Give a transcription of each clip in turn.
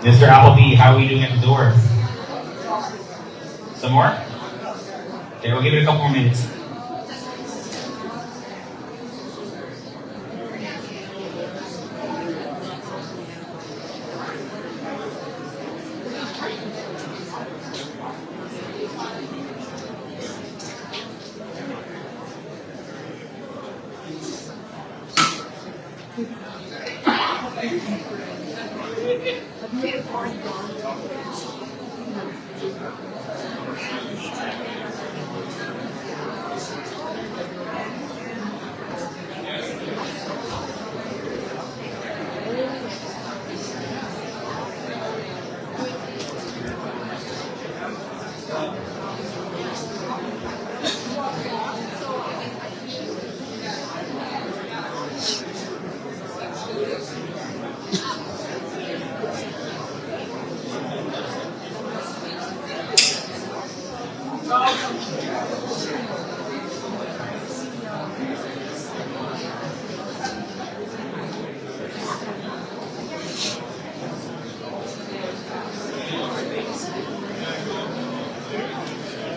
Mr. Appleby, how are we doing at the door? Some more? Okay, we'll give it a couple more minutes.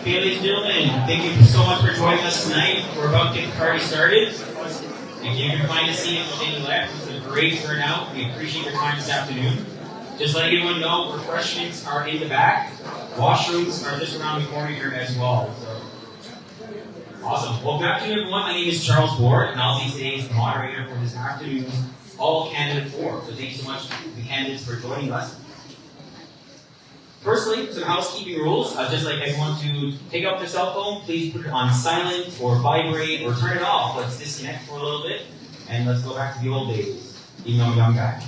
Okay, ladies and gentlemen, thank you so much for joining us tonight. We're about to get the party started. If you can find a seat on the left, it's a great turnout. We appreciate your time this afternoon. Just letting everyone know, refreshments are in the back. Washrooms are just around the corner here as well. So, awesome. Well, good afternoon, everyone. My name is Charles Ward, and I'll be today's moderator for this afternoon's All Candidate Forum. So thank you so much to the candidates for joining us. Firstly, some housekeeping rules. Just like everyone to take up their cell phone, please put it on silent or vibrate or turn it off. Let's disconnect for a little bit and let's go back to the old days, even though I'm a young guy.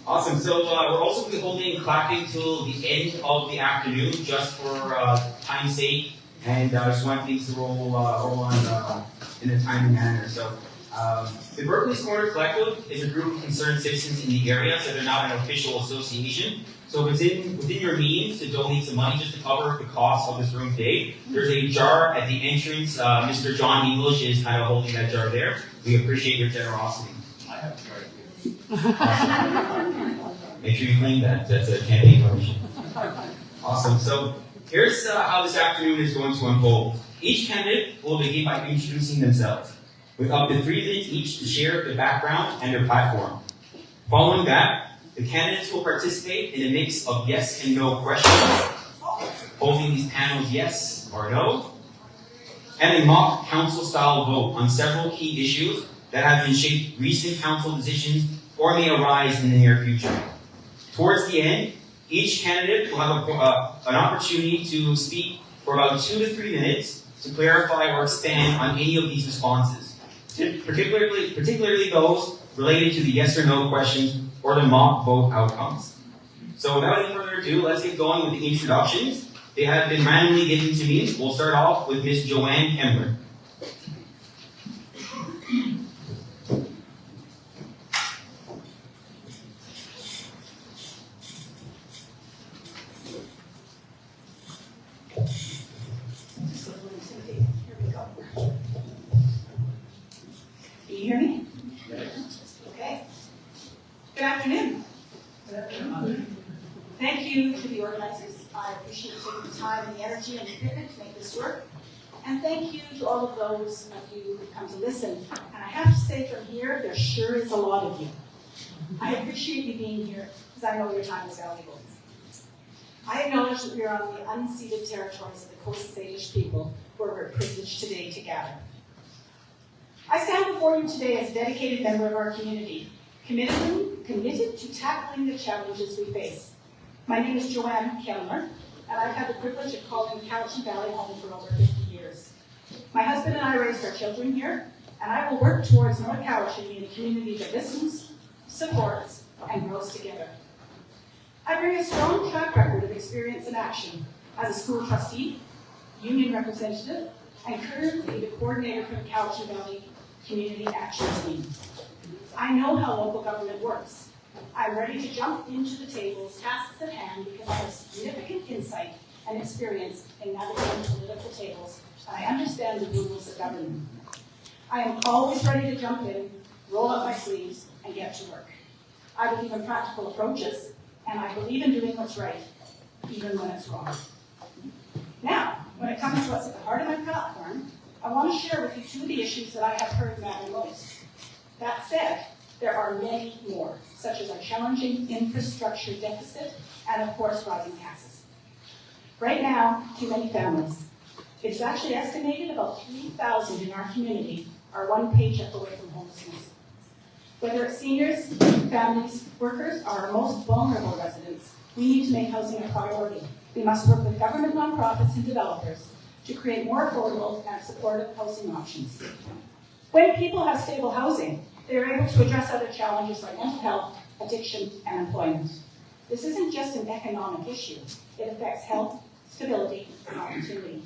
Awesome. So we're also going to be holding clapping till the end of the afternoon, just for time's sake, and I just want things to roll on in a timely manner. So the Berkey's Corner Collective is a group of concerned citizens in the area, so they're not an official association. So if it's within your means to donate some money just to cover the cost of this room today, there's a jar at the entrance. Mr. John English is kind of holding that jar there. We appreciate your generosity. I have a jar too. Awesome. Make sure you clean that. That's a campaign promotion. Awesome. So here's how this afternoon is going to unfold. Each candidate will begin by introducing themselves, with up to 3 minutes each to share their background and their platform. Following that, the candidates will participate in a mix of yes and no questions, holding these panels yes or no, and a mock council-style vote on several key issues that have been shaped recent council decisions or may arise in the near future. Towards the end, each candidate will have an opportunity to speak for about 2 to 3 minutes to clarify or expand on any of these responses, particularly those related to the yes or no questions or the mock vote outcomes. So without any further ado, let's get going with the introductions. They have been randomly given to me. We'll start off with Ms. Joanne Kemmler. Can you hear me? Yes. Okay. Good afternoon. Good afternoon. Thank you to the organizers. I appreciate you taking the time and the energy and the commitment to make this work. And thank you to all of those of you who come to listen. And I have to say from here, there sure is a lot of you. I appreciate you being here because I know your time is valuable. I acknowledge that we are on the unceded territories of the Coast Salish people where we're privileged today to gather. I stand before you today as a dedicated member of our community, committed to tackling the challenges we face. My name is Joanne Kemmler, and I've had the privilege of calling Cowichan Valley home for over 50 years. My husband and I raised our children here, and I will work towards North Cowichan being a community that listens, supports, and grows together. I bring a strong track record of experience in action as a school trustee, union representative, and currently the coordinator for the Cowichan Valley Community Action Team. I know how local government works. I'm ready to jump into the table's tasks at hand because I have significant insight and experience in navigating political tables, and I understand the rules of government. I am always ready to jump in, roll up my sleeves, and get to work. I believe in practical approaches, and I believe in doing what's right, even when it's wrong. Now, when it comes to what's at the heart of my platform, I want to share with you 2 of the issues that I have heard matter most. That said, there are many more, such as our challenging infrastructure deficit and, of course, rising taxes. Right now, too many families. It's actually estimated about 3,000 in our community are one paycheck away from homelessness. Whether it's seniors, families, workers, or our most vulnerable residents, we need to make housing a priority. We must work with government nonprofits and developers to create more affordable and supportive housing options. When people have stable housing, they are able to address other challenges like mental health, addiction, and employment. This isn't just an economic issue. It affects health, stability, and opportunity.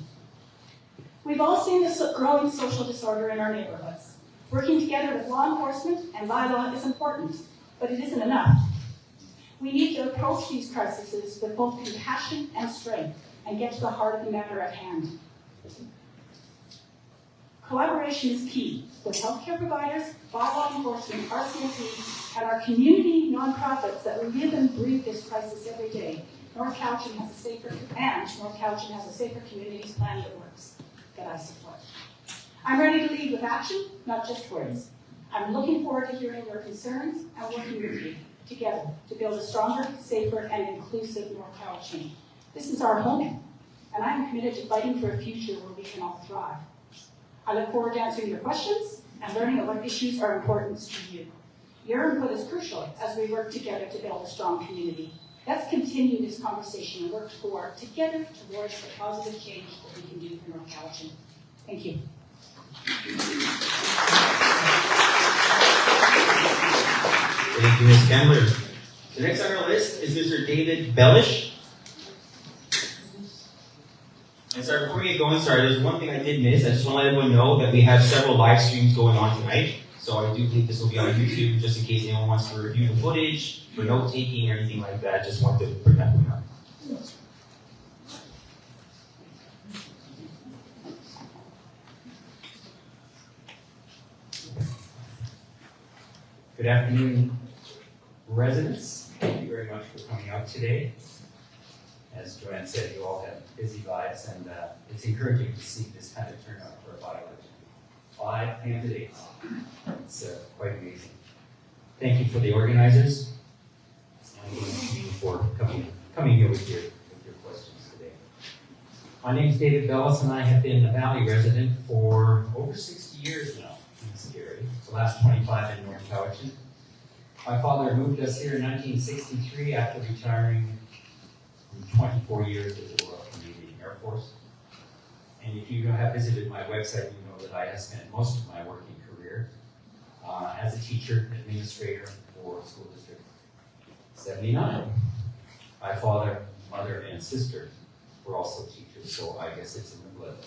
We've all seen this growing social disorder in our neighborhoods. Working together with law enforcement and bylaw is important, but it isn't enough. We need to approach these crises with both compassion and strength and get to the heart of the matter at hand. Collaboration is key with healthcare providers, bylaw enforcement, RCMP, and our community nonprofits that live and breathe this crisis every day. North Cowichan has a safer communities plan that works, that I support. I'm ready to lead with action, not just words. I'm looking forward to hearing your concerns and working with you together to build a stronger, safer, and inclusive North Cowichan. This is our home, and I'm committed to fighting for a future where we can all thrive. I look forward to answering your questions and learning what issues are important to you. Your input is crucial as we work together to build a strong community. Let's continue this conversation and work together towards the positive change that we can do for North Cowichan. Thank you. Thank you, Ms. Kemmler. The next on our list is Mr. David Bellish. And sorry, before we get going, there's one thing I did miss. I just want to let everyone know that we have several live streams going on tonight. So I do think this will be on YouTube, just in case anyone wants to review the footage, for note-taking or anything like that. Just wanted to bring that one up. Good afternoon, residents. Thank you very much for coming out today. as Joanne said, you all have busy lives, and it's encouraging to see this kind of turnout for a body. 5 candidates. It's quite amazing. Thank you for the organizers and for coming here with your questions today. My name is David Bellis, and I have been a Valley resident for over 60 years now in this area. The last 25 in North Cowichan. My father moved us here in 1963 after retiring from 24 years as a Royal Canadian Air Force. And if you have visited my website, you know that I have spent most of my working career as a teacher, administrator for School District 79. My father, mother, and sister were also teachers, so I guess it's in the blood.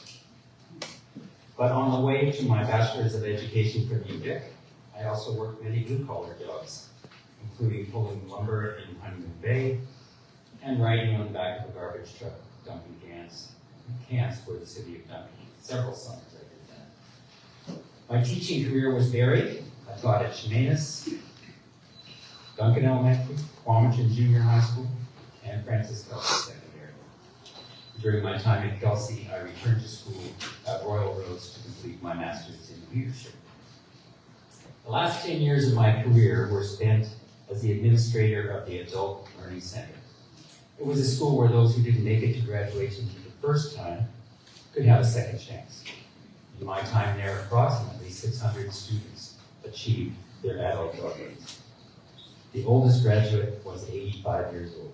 But on the way to my Bachelor's of Education from UVic, I also worked many blue-collar jobs, including pulling lumber in Honeymoon Bay and riding on the back of a garbage truck, dumping cans for the city of Duncan. Several summers I did that. My teaching career was varied. I taught at Sherman, Duncan Elementary, Cowichan Junior High School, and Francis Kelsey Secondary. During my time in Kelsey, I returned to school at Royal Roads to complete my master's in leadership. The last 10 years of my career were spent as the administrator of the Adult Learning Center. It was a school where those who didn't make it to graduation for the first time could have a second chance. In my time there, approximately 600 students achieved their adult degrees. The oldest graduate was 85 years old.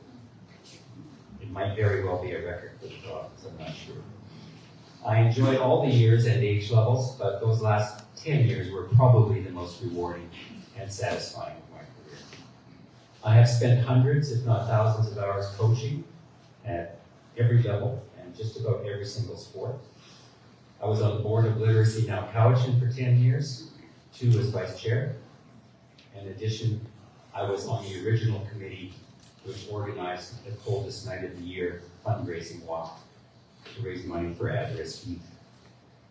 It might very well be a record for the province, I'm not sure. I enjoyed all the years and age levels, but those last 10 years were probably the most rewarding and satisfying of my career. I have spent hundreds, if not thousands, of hours coaching at every level and just about every single sport. I was on the board of Literacy Now Cowichan for 10 years, 2 as vice chair. In addition, I was on the original committee which organized the coldest night of the year fundraising walk to raise money for at-risk youth.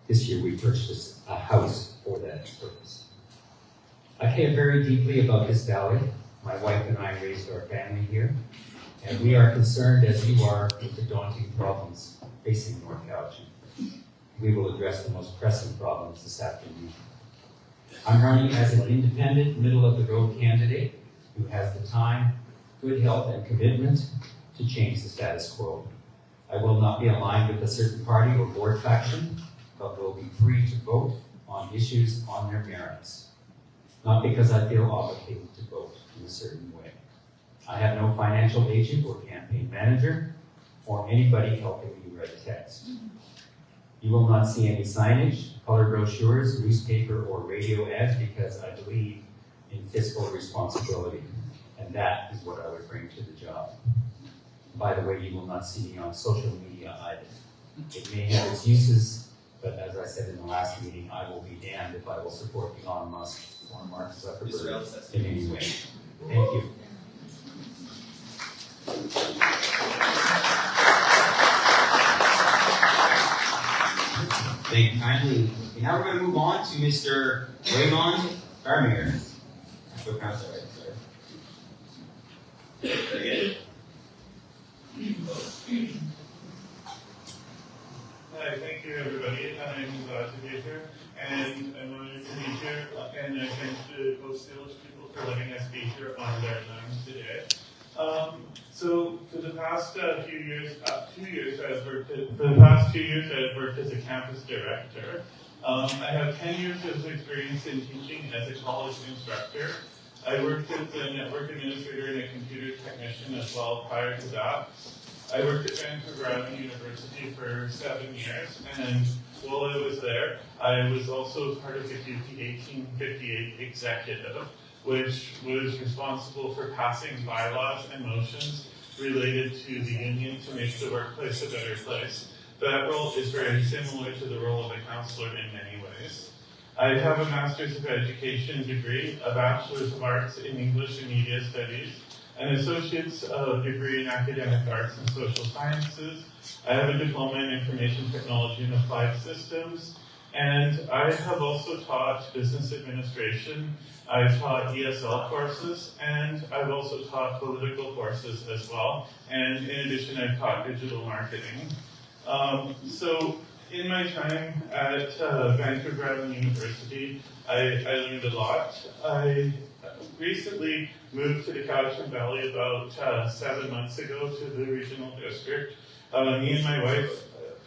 This year we purchased a house for that purpose. I care very deeply about this valley. My wife and I raised our family here, and we are concerned, as you are, with the daunting problems facing North Cowichan. We will address the most pressing problems this afternoon. I'm running as an independent, middle-of-the-road candidate who has the time, good health, and commitment to change the status quo. I will not be aligned with a certain party or board faction, but will be free to vote on issues on their merits, not because I feel obligated to vote in a certain way. I have no financial agent or campaign manager or anybody helping me write text. You will not see any signage, color brochures, newspaper, or radio ads because I believe in fiscal responsibility, and that is what I would bring to the job. By the way, you will not see me on social media either. It may have its uses, but as I said in the last meeting, I will be damned if I will support Elon Musk or Mark Zuckerberg in any way. Thank you. Thank you kindly. Okay, now we're going to move on to Mr. Raymond Farmier. I hope I pronounced that right, sir. Very good. Hi, thank you everybody. I'm glad to be here, and I'm honored to be here, and I thank the Coast Salish people for letting us be here on their land today. So for the past few years, 2 years, I've worked as a campus director. I have 10 years of experience in teaching as a college instructor. I worked as a network administrator and a computer technician as well prior to that. I worked at Vancouver Island University for 7 years, and while I was there, I was also part of the UP 1858 executive, which was responsible for passing bylaws and motions related to the union to make the workplace a better place. That role is very similar to the role of a counselor in many ways. I have a Master's of Education degree, a Bachelor's of Arts in English and Media Studies, an Associate's degree in Academic Arts and Social Sciences. I have a Diploma in Information Technology and Applied Systems, And I have also taught business administration. I've taught ESL courses, and I've also taught political courses as well. And in addition, I've taught digital marketing. So in my time at Vancouver Island University, I learned a lot. I recently moved to the Cowichan Valley about 7 months ago to the regional district. Me and my wife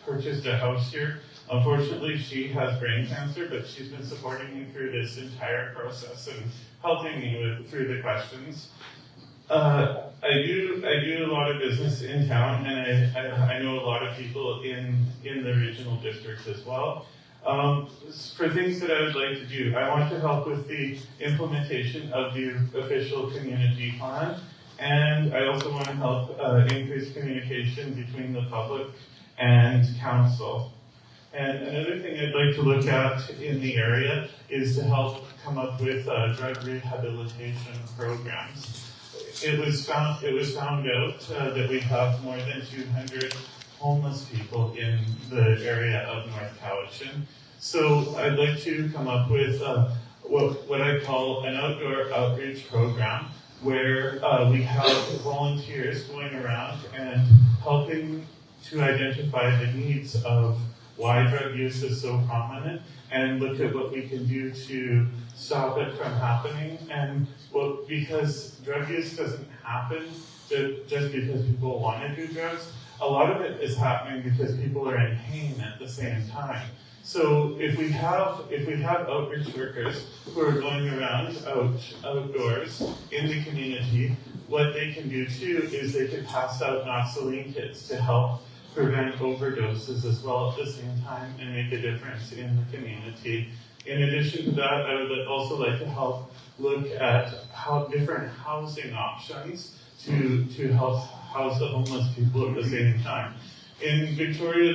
purchased a house here. Unfortunately, she has brain cancer, but she's been supporting me through this entire process and helping me through the questions. I do a lot of business in town, and I know a lot of people in the regional district as well. For things that I would like to do, I want to help with the implementation of the official community plan, and I also want to help increase communication between the public and council. And another thing I'd like to look at in the area is to help come up with drug rehabilitation programs. It was found out that we have more than 200 homeless people in the area of North Cowichan. So I'd like to come up with what I call an outdoor outreach program, where we have volunteers going around and helping to identify the needs of why drug use is so prominent, and look at what we can do to stop it from happening. And because drug use doesn't happen just because people want to do drugs, a lot of it is happening because people are in pain at the same time. So if we have outreach workers who are going around outdoors in the community, what they can do too is they can pass out Noxaline kits to help prevent overdoses as well at the same time and make a difference in the community. In addition to that, I would also like to help look at how different housing options to help house the homeless people at the same time. In Victoria,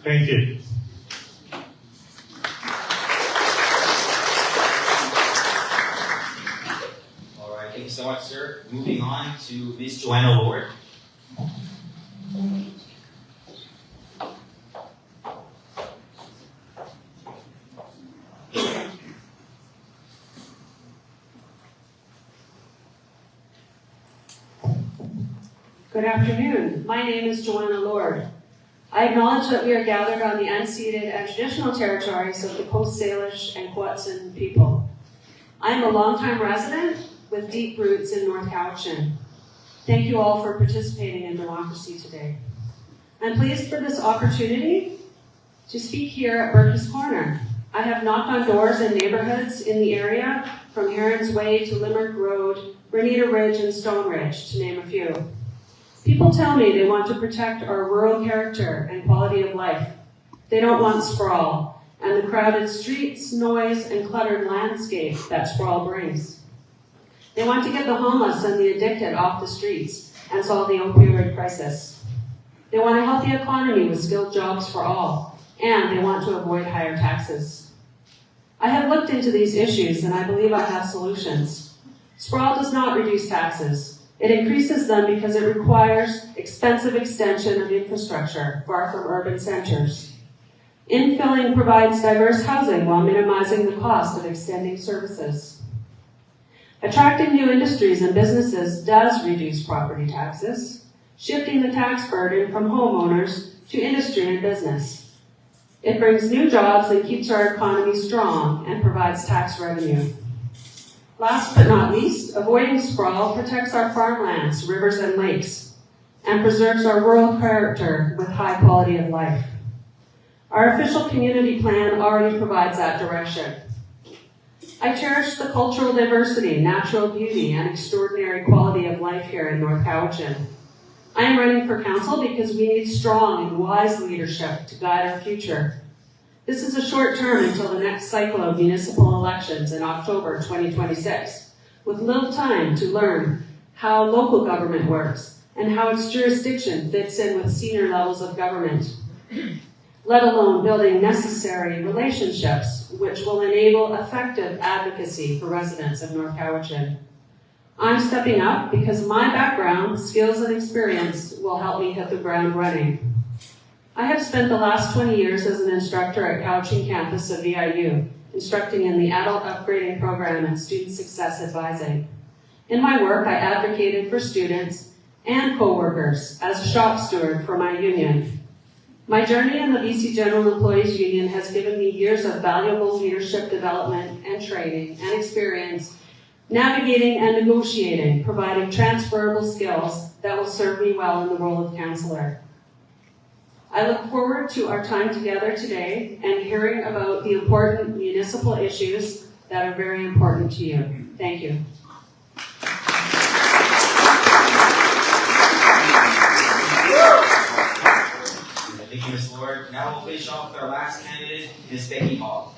thank you. All right, thank you so much, sir. Moving on to Ms. Joanna Lord. Good afternoon. My name is Joanna Lord. I acknowledge that we are gathered on the unceded and traditional territories of the Coast Salish and Cowichan people. I am a longtime resident with deep roots in North Cowichan. Thank you all for participating in democracy today. I'm pleased for this opportunity to speak here at Berkey's Corner. I have knocked on doors in neighborhoods in the area, from Heron's Way to Limerick Road, Bernita Ridge, and Stone Ridge, to name a few. People tell me they want to protect our rural character and quality of life. They don't want sprawl and the crowded streets, noise, and cluttered landscape that sprawl brings. They want to get the homeless and the addicted off the streets and solve the opioid crisis. They want a healthy economy with skilled jobs for all, and they want to avoid higher taxes. I have looked into these issues, and I believe I have solutions. Sprawl does not reduce taxes. It increases them because it requires expensive extension of infrastructure far from urban centers. Infilling provides diverse housing while minimizing the cost of extending services. Attracting new industries and businesses does reduce property taxes, shifting the tax burden from homeowners to industry and business. It brings new jobs and keeps our economy strong and provides tax revenue. Last but not least, avoiding sprawl protects our farmlands, rivers, and lakes, and preserves our rural character with high quality of life. Our official community plan already provides that direction. I cherish the cultural diversity, natural beauty, and extraordinary quality of life here in North Cowichan. I am running for council because we need strong and wise leadership to guide our future. This is a short term until the next cycle of municipal elections in October 2026, with little time to learn how local government works and how its jurisdiction fits in with senior levels of government, let alone building necessary relationships which will enable effective advocacy for residents of North Cowichan. I'm stepping up because my background, skills, and experience will help me hit the ground running. I have spent the last 20 years as an instructor at Cowichan campus of VIU, instructing in the Adult Upgrading Program and Student Success Advising. In my work, I advocated for students and co-workers as a shop steward for my union. My journey in the BC General Employees Union has given me years of valuable leadership development and training and experience navigating and negotiating, providing transferable skills that will serve me well in the role of counselor. I look forward to our time together today and hearing about the important municipal issues that are very important to you. Thank you. Thank you, Ms. Lord. Now we'll finish off with our last candidate, Ms. Berkey Hall.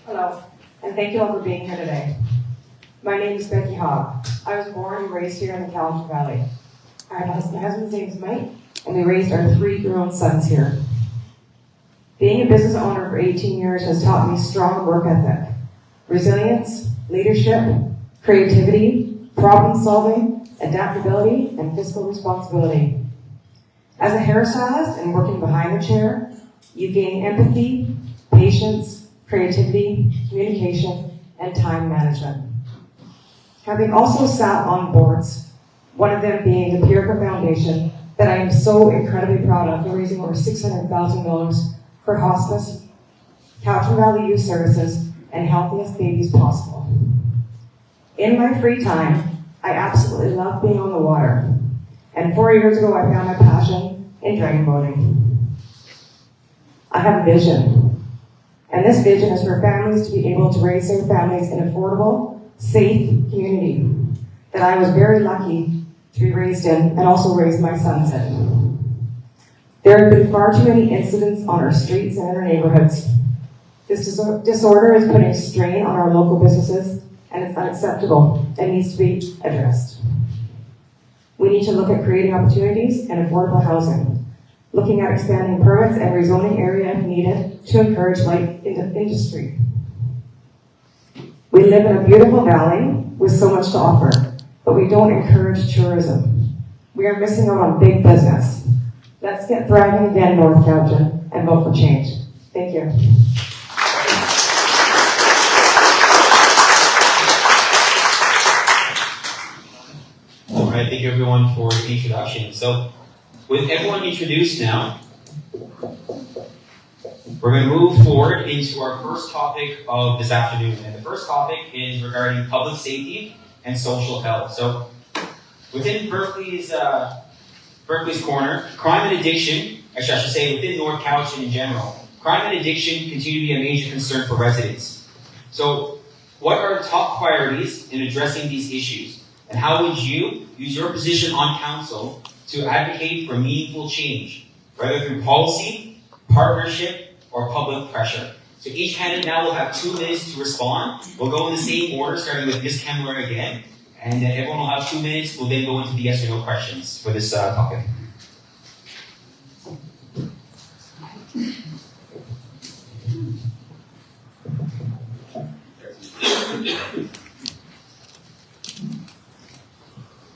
Hello, and thank you all for being here today. My name is Berkey. I was born and raised here in the Cowichan Valley. My husband's name is Mike, and we raised our 3 grown sons here. Being a business owner for 18 years has taught me strong work ethic, resilience, leadership, creativity, problem solving, adaptability, and fiscal responsibility. As a hairstylist and working behind the chair, you gain empathy, patience, creativity, communication, and time management. Having also sat on boards, one of them being the Berkey Foundation, that I am so incredibly proud of, for raising over $600,000 for hospice, Cowichan Valley Youth Services, and Healthiest Babies Possible. In my free time, I absolutely love being on the water, and 4 years ago I found my passion in dragon boating. I have a vision. And this vision is for families to be able to raise their families in an affordable, safe community that I was very lucky to be raised in and also raise my sons in. There have been far too many incidents on our streets and in our neighborhoods. This disorder is putting strain on our local businesses, and it's unacceptable and needs to be addressed. We need to look at creating opportunities and affordable housing, looking at expanding permits and rezoning area if needed to encourage light industry. We live in a beautiful valley with so much to offer, but we don't encourage tourism. We are missing out on big business. Let's get thriving again, North Cowichan, and vote for change. Thank you. All right, thank you everyone for the introduction. So, with everyone introduced now, we're going to move forward into our first topic of this afternoon. And the first topic is regarding public safety and social health. So, within Berkeley's corner, crime and addiction, actually I should say within North Cowichan in general, crime and addiction continue to be a major concern for residents. So, what are top priorities in addressing these issues? And how would you use your position on council to advocate for meaningful change, whether through policy, partnership, or public pressure? So each candidate now will have 2 minutes to respond. We'll go in the same order, starting with Ms. Kemmler again. And then everyone will have 2 minutes. We'll then go into the yes or no questions for this topic.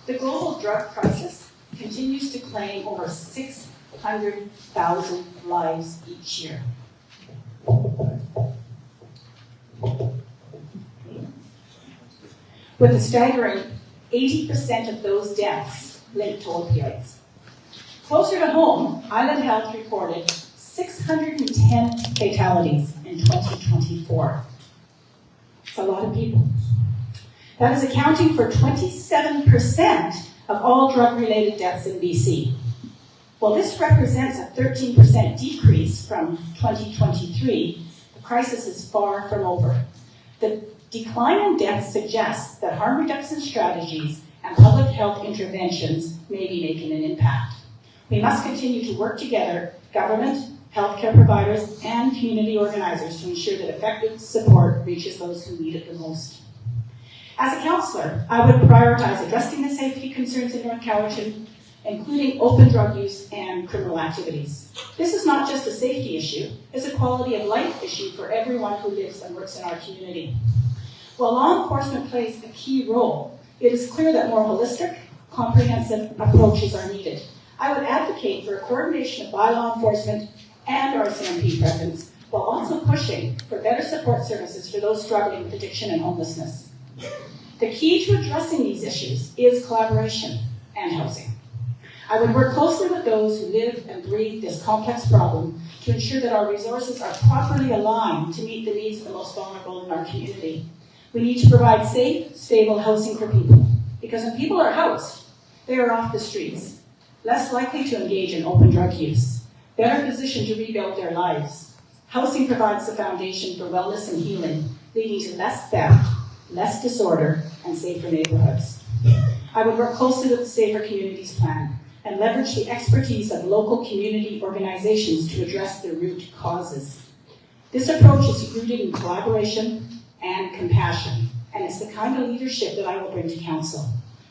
The global drug crisis continues to claim over 600,000 lives each year. With a staggering 80% of those deaths linked to opioids. Closer to home, Island Health reported 610 fatalities in 2024. It's a lot of people. That is accounting for 27% of all drug-related deaths in BC. While this represents a 13% decrease from 2023, the crisis is far from over. The decline in deaths suggests that harm reduction strategies and public health interventions may be making an impact. We must continue to work together, government, healthcare providers, and community organizers to ensure that effective support reaches those who need it the most. As a councillor, I would prioritize addressing the safety concerns in North Cowichan, including open drug use and criminal activities. This is not just a safety issue, it's a quality of life issue for everyone who lives and works in our community. While law enforcement plays a key role, it is clear that more holistic, comprehensive approaches are needed. I would advocate for a coordination of bylaw enforcement and RCMP presence, while also pushing for better support services for those struggling with addiction and homelessness. The key to addressing these issues is collaboration and housing. I would work closely with those who live and breathe this complex problem to ensure that our resources are properly aligned to meet the needs of the most vulnerable in our community. We need to provide safe, stable housing for people, because when people are housed, they are off the streets, less likely to engage in open drug use, better positioned to rebuild their lives. Housing provides the foundation for wellness and healing, leading to less theft, less disorder, and safer neighborhoods. I would work closely with the Safer Communities Plan and leverage the expertise of local community organizations to address the root causes. This approach is rooted in collaboration and compassion, and it's the kind of leadership that I will bring to council,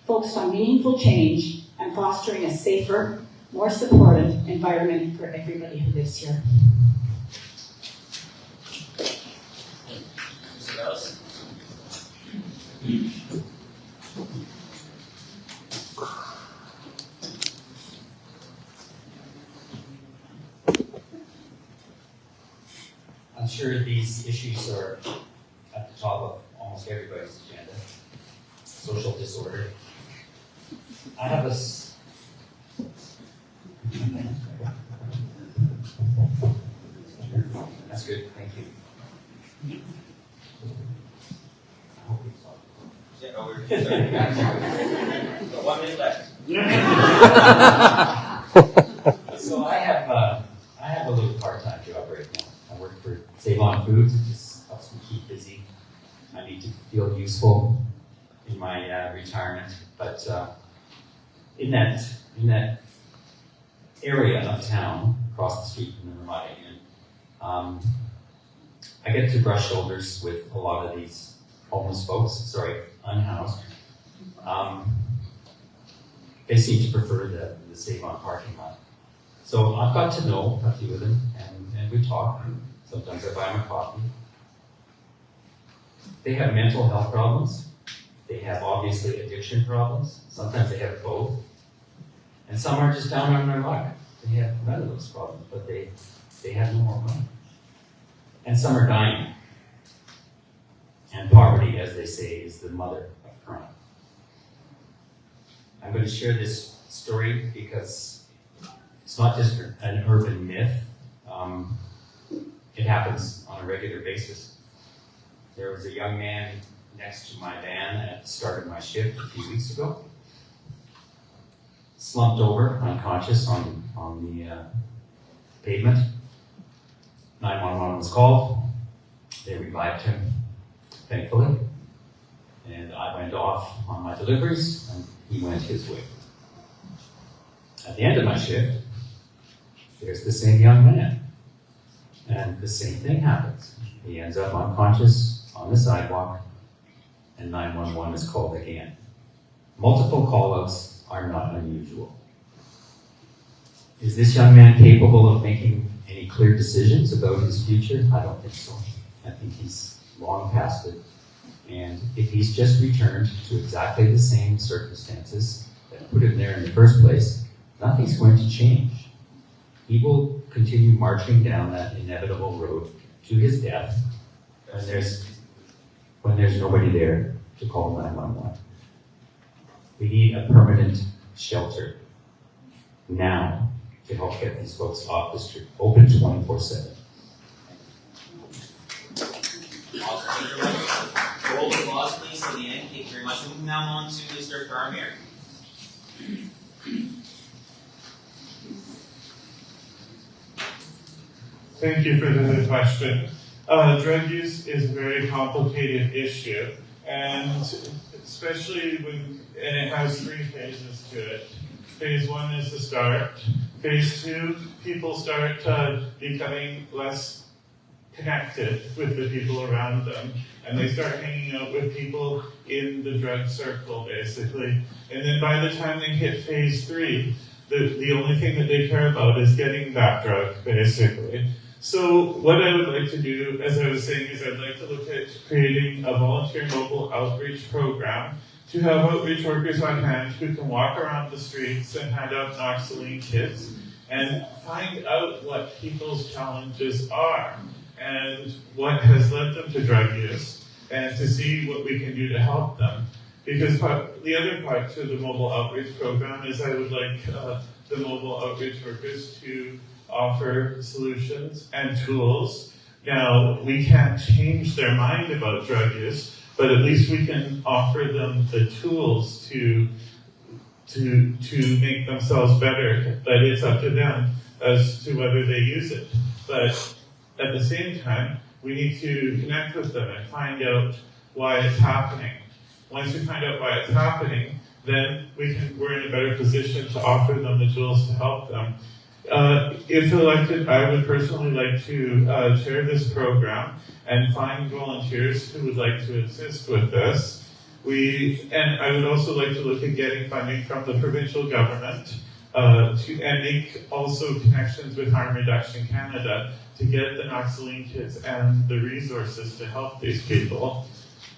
focused on meaningful change and fostering a safer, more supportive environment for everybody who lives here. I'm sure these issues are at the top of almost everybody's agenda. Social disorder. I have That's good, thank you. I hope it's all. Yeah, no, we're sorry. Got 1 minute left. So I have a little part-time job right now. I work for Save On Foods. It just helps me keep busy. I need to feel useful in my retirement. But in that area of town, across the street from the Ramada Inn, I get to brush shoulders with a lot of these homeless folks, unhoused. They seem to prefer the Save On parking lot. So I've got to know a few of them, and we talk. Sometimes I buy them a coffee. They have mental health problems. They have obviously addiction problems. Sometimes they have both. And some are just down on their luck. They have none of those problems, but they have no more money. And some are dying. And poverty, as they say, is the mother of crime. I'm going to share this story because it's not just an urban myth. It happens on a regular basis. There was a young man next to my van at the start of my shift a few weeks ago. Slumped over, unconscious on the pavement. 911 was called. They revived him, thankfully. And I went off on my deliveries, and he went his way. At the end of my shift, there's the same young man. And the same thing happens. He ends up unconscious on the sidewalk, and 911 is called again. Multiple call-outs are not unusual. Is this young man capable of making any clear decisions about his future? I don't think so. I think he's long past it. And if he's just returned to exactly the same circumstances that put him there in the first place, nothing's going to change. He will continue marching down that inevitable road to his death when there's nobody there to call 911. We need a permanent shelter now to help get these folks off the street, open 24/7. Roll the applause, please, to the end. Thank you very much. Moving now on to Mr. Faramir. Thank you for the question. Drug use is a very complicated issue, and especially and it has 3 phases to it. Phase 1 is the start. Phase 2, people start becoming less connected with the people around them, and they start hanging out with people in the drug circle, basically. And then by the time they hit phase 3, the only thing that they care about is getting that drug, basically. So what I would like to do, as I was saying, is I'd like to look at creating a volunteer mobile outreach program to have outreach workers on hand who can walk around the streets and hand out Noxaline kits and find out what people's challenges are and what has led them to drug use, and to see what we can do to help them. Because the other part to the mobile outreach program is I would like the mobile outreach workers to offer solutions and tools. Now, we can't change their mind about drug use, but at least we can offer them the tools to make themselves better. But it's up to them as to whether they use it. But at the same time, we need to connect with them and find out why it's happening. Once we find out why it's happening, then we're in a better position to offer them the tools to help them. If elected, I would personally like to chair this program and find volunteers who would like to assist with this. And I would also like to look at getting funding from the provincial government and make also connections with Harm Reduction Canada to get the Noxaline kits and the resources to help these people.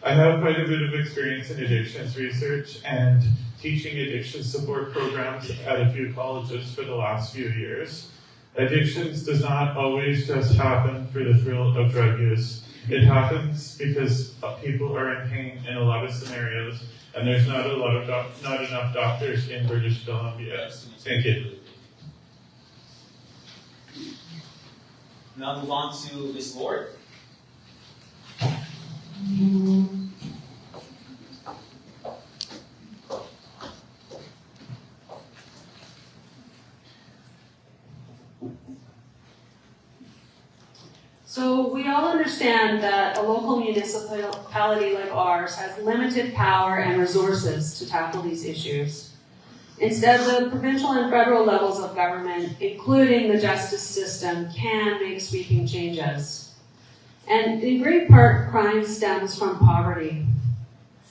I have quite a bit of experience in addictions research and teaching addiction support programs at a few colleges for the last few years. Addictions does not always just happen for the thrill of drug use. It happens because people are in pain in a lot of scenarios, and there's not enough doctors in British Columbia. Thank you. Now move on to Ms. Lord. So we all understand that a local municipality like ours has limited power and resources to tackle these issues. Instead, the provincial and federal levels of government, including the justice system, can make sweeping changes. And in great part, crime stems from poverty.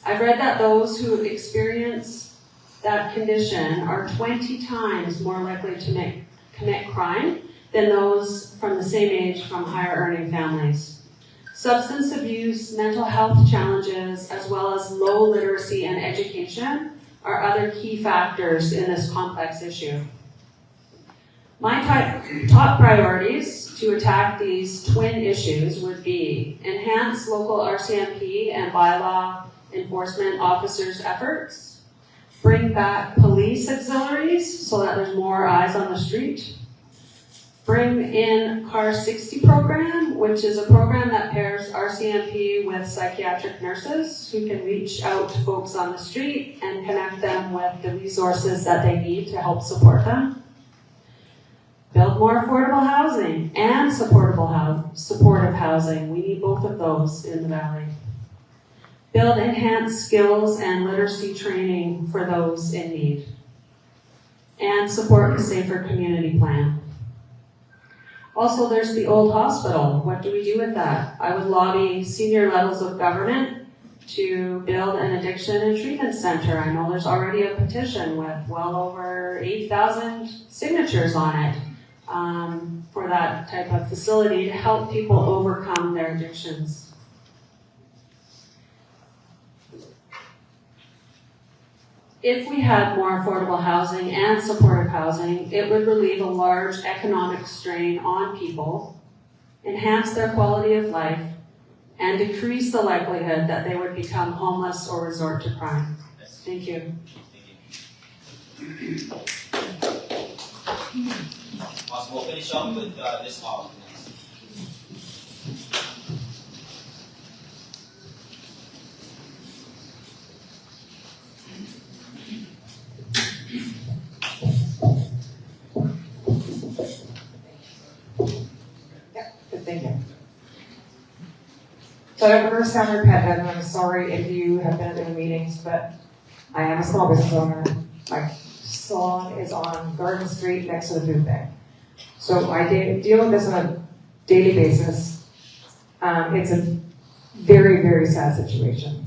I've read that those who experience that condition are 20 times more likely to commit crime than those from the same age from higher earning families. Substance abuse, mental health challenges, as well as low literacy and education are other key factors in this complex issue. My top priorities to attack these twin issues would be enhance local RCMP and bylaw enforcement officers' efforts, bring back police auxiliaries so that there's more eyes on the street, bring in CAR 60 program, which is a program that pairs RCMP with psychiatric nurses who can reach out to folks on the street and connect them with the resources that they need to help support them. Build more affordable housing and supportive housing. We need both of those in the Valley. Build enhanced skills and literacy training for those in need. And support the Safer Community Plan. Also, there's the old hospital. What do we do with that? I would lobby senior levels of government to build an addiction and treatment center. I know there's already a petition with well over 8,000 signatures on it for that type of facility to help people overcome their addictions. If we had more affordable housing and supportive housing, it would relieve a large economic strain on people, enhance their quality of life, and decrease the likelihood that they would become homeless or resort to crime. Thank you. Awesome. We'll finish up with this column next. Good, thank you. So I'm going to sound repetitive, and I'm sorry if you have been in meetings, but I am a small business owner. I salon is on Garden Street next to the food bank. So I deal with this on a daily basis. It's a very, very sad situation.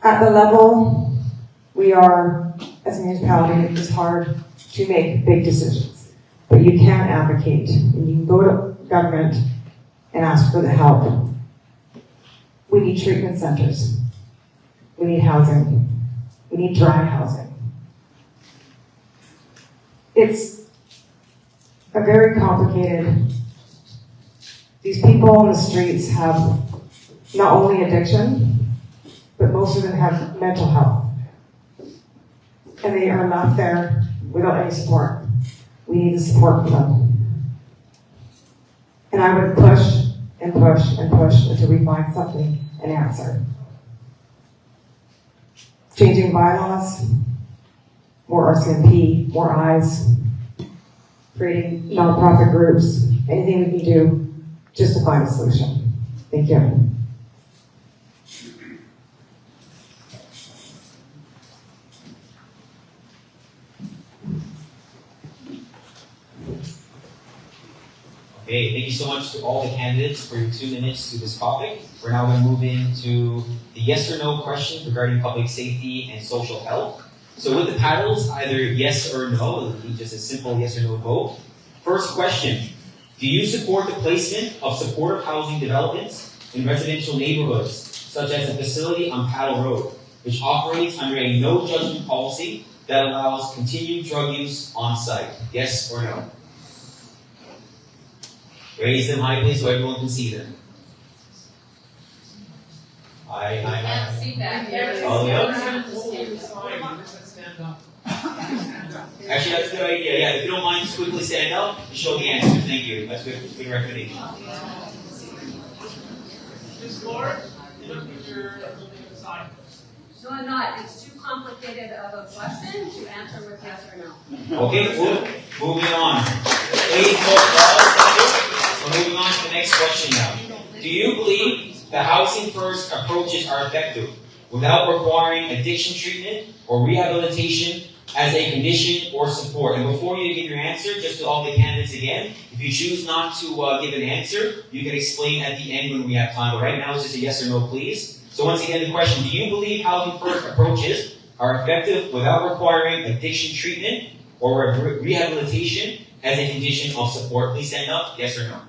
At the level we are as a municipality, it's hard to make big decisions. But you can advocate, and you can go to government and ask for the help. We need treatment centers. We need housing. We need dry housing. It's a very complicated. These people on the streets have not only addiction, but most of them have mental health. And they are left there without any support. We need the support for them. And I would push and push and push until we find something, an answer. Changing bylaws, more RCMP, more eyes, creating nonprofit groups, anything we can do just to find a solution. Thank you. Okay, thank you so much to all the candidates for your 2 minutes to this topic. We're now going to move into the yes or no questions regarding public safety and social health. So with the paddles, either yes or no, it'll be just a simple yes or no vote. First question, do you support the placement of supportive housing developments in residential neighborhoods, such as a facility on Paddle Road, which operates under a no judgment policy that allows continued drug use on site? Yes or no? Raise them high, please, so everyone can see them. I. Can't see back there. Oh, yeah. Actually, that's a good idea. Yeah, if you don't mind, just quickly stand up and show the answer. Thank you. That's good recommendation. Ms. Lord, you look at your sign. No, I'm not. It's too complicated of a question to answer with yes or no. Okay, cool. Moving on. Please hold. We're moving on to the next question now. Do you believe the Housing First approaches are effective without requiring addiction treatment or rehabilitation as a condition or support? And before you give your answer, just to all the candidates again, if you choose not to give an answer, you can explain at the end when we have time. But right now, it's just a yes or no, please. So once again, the question, do you believe Housing First approaches are effective without requiring addiction treatment or rehabilitation as a condition of support? Please stand up, yes or no.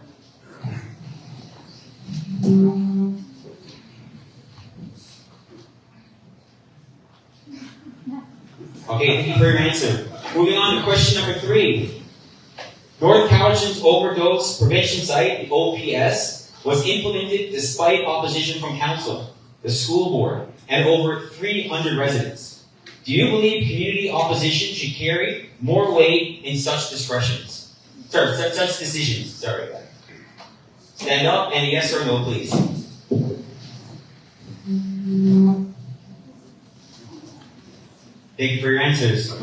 Okay, thank you for your answer. Moving on to question number 3. North Cowichan's overdose prevention site, the OPS, was implemented despite opposition from council, the school board, and over 300 residents. Do you believe community opposition should carry more weight in such decisions? Stand up and yes or no, please. Thank you for your answers.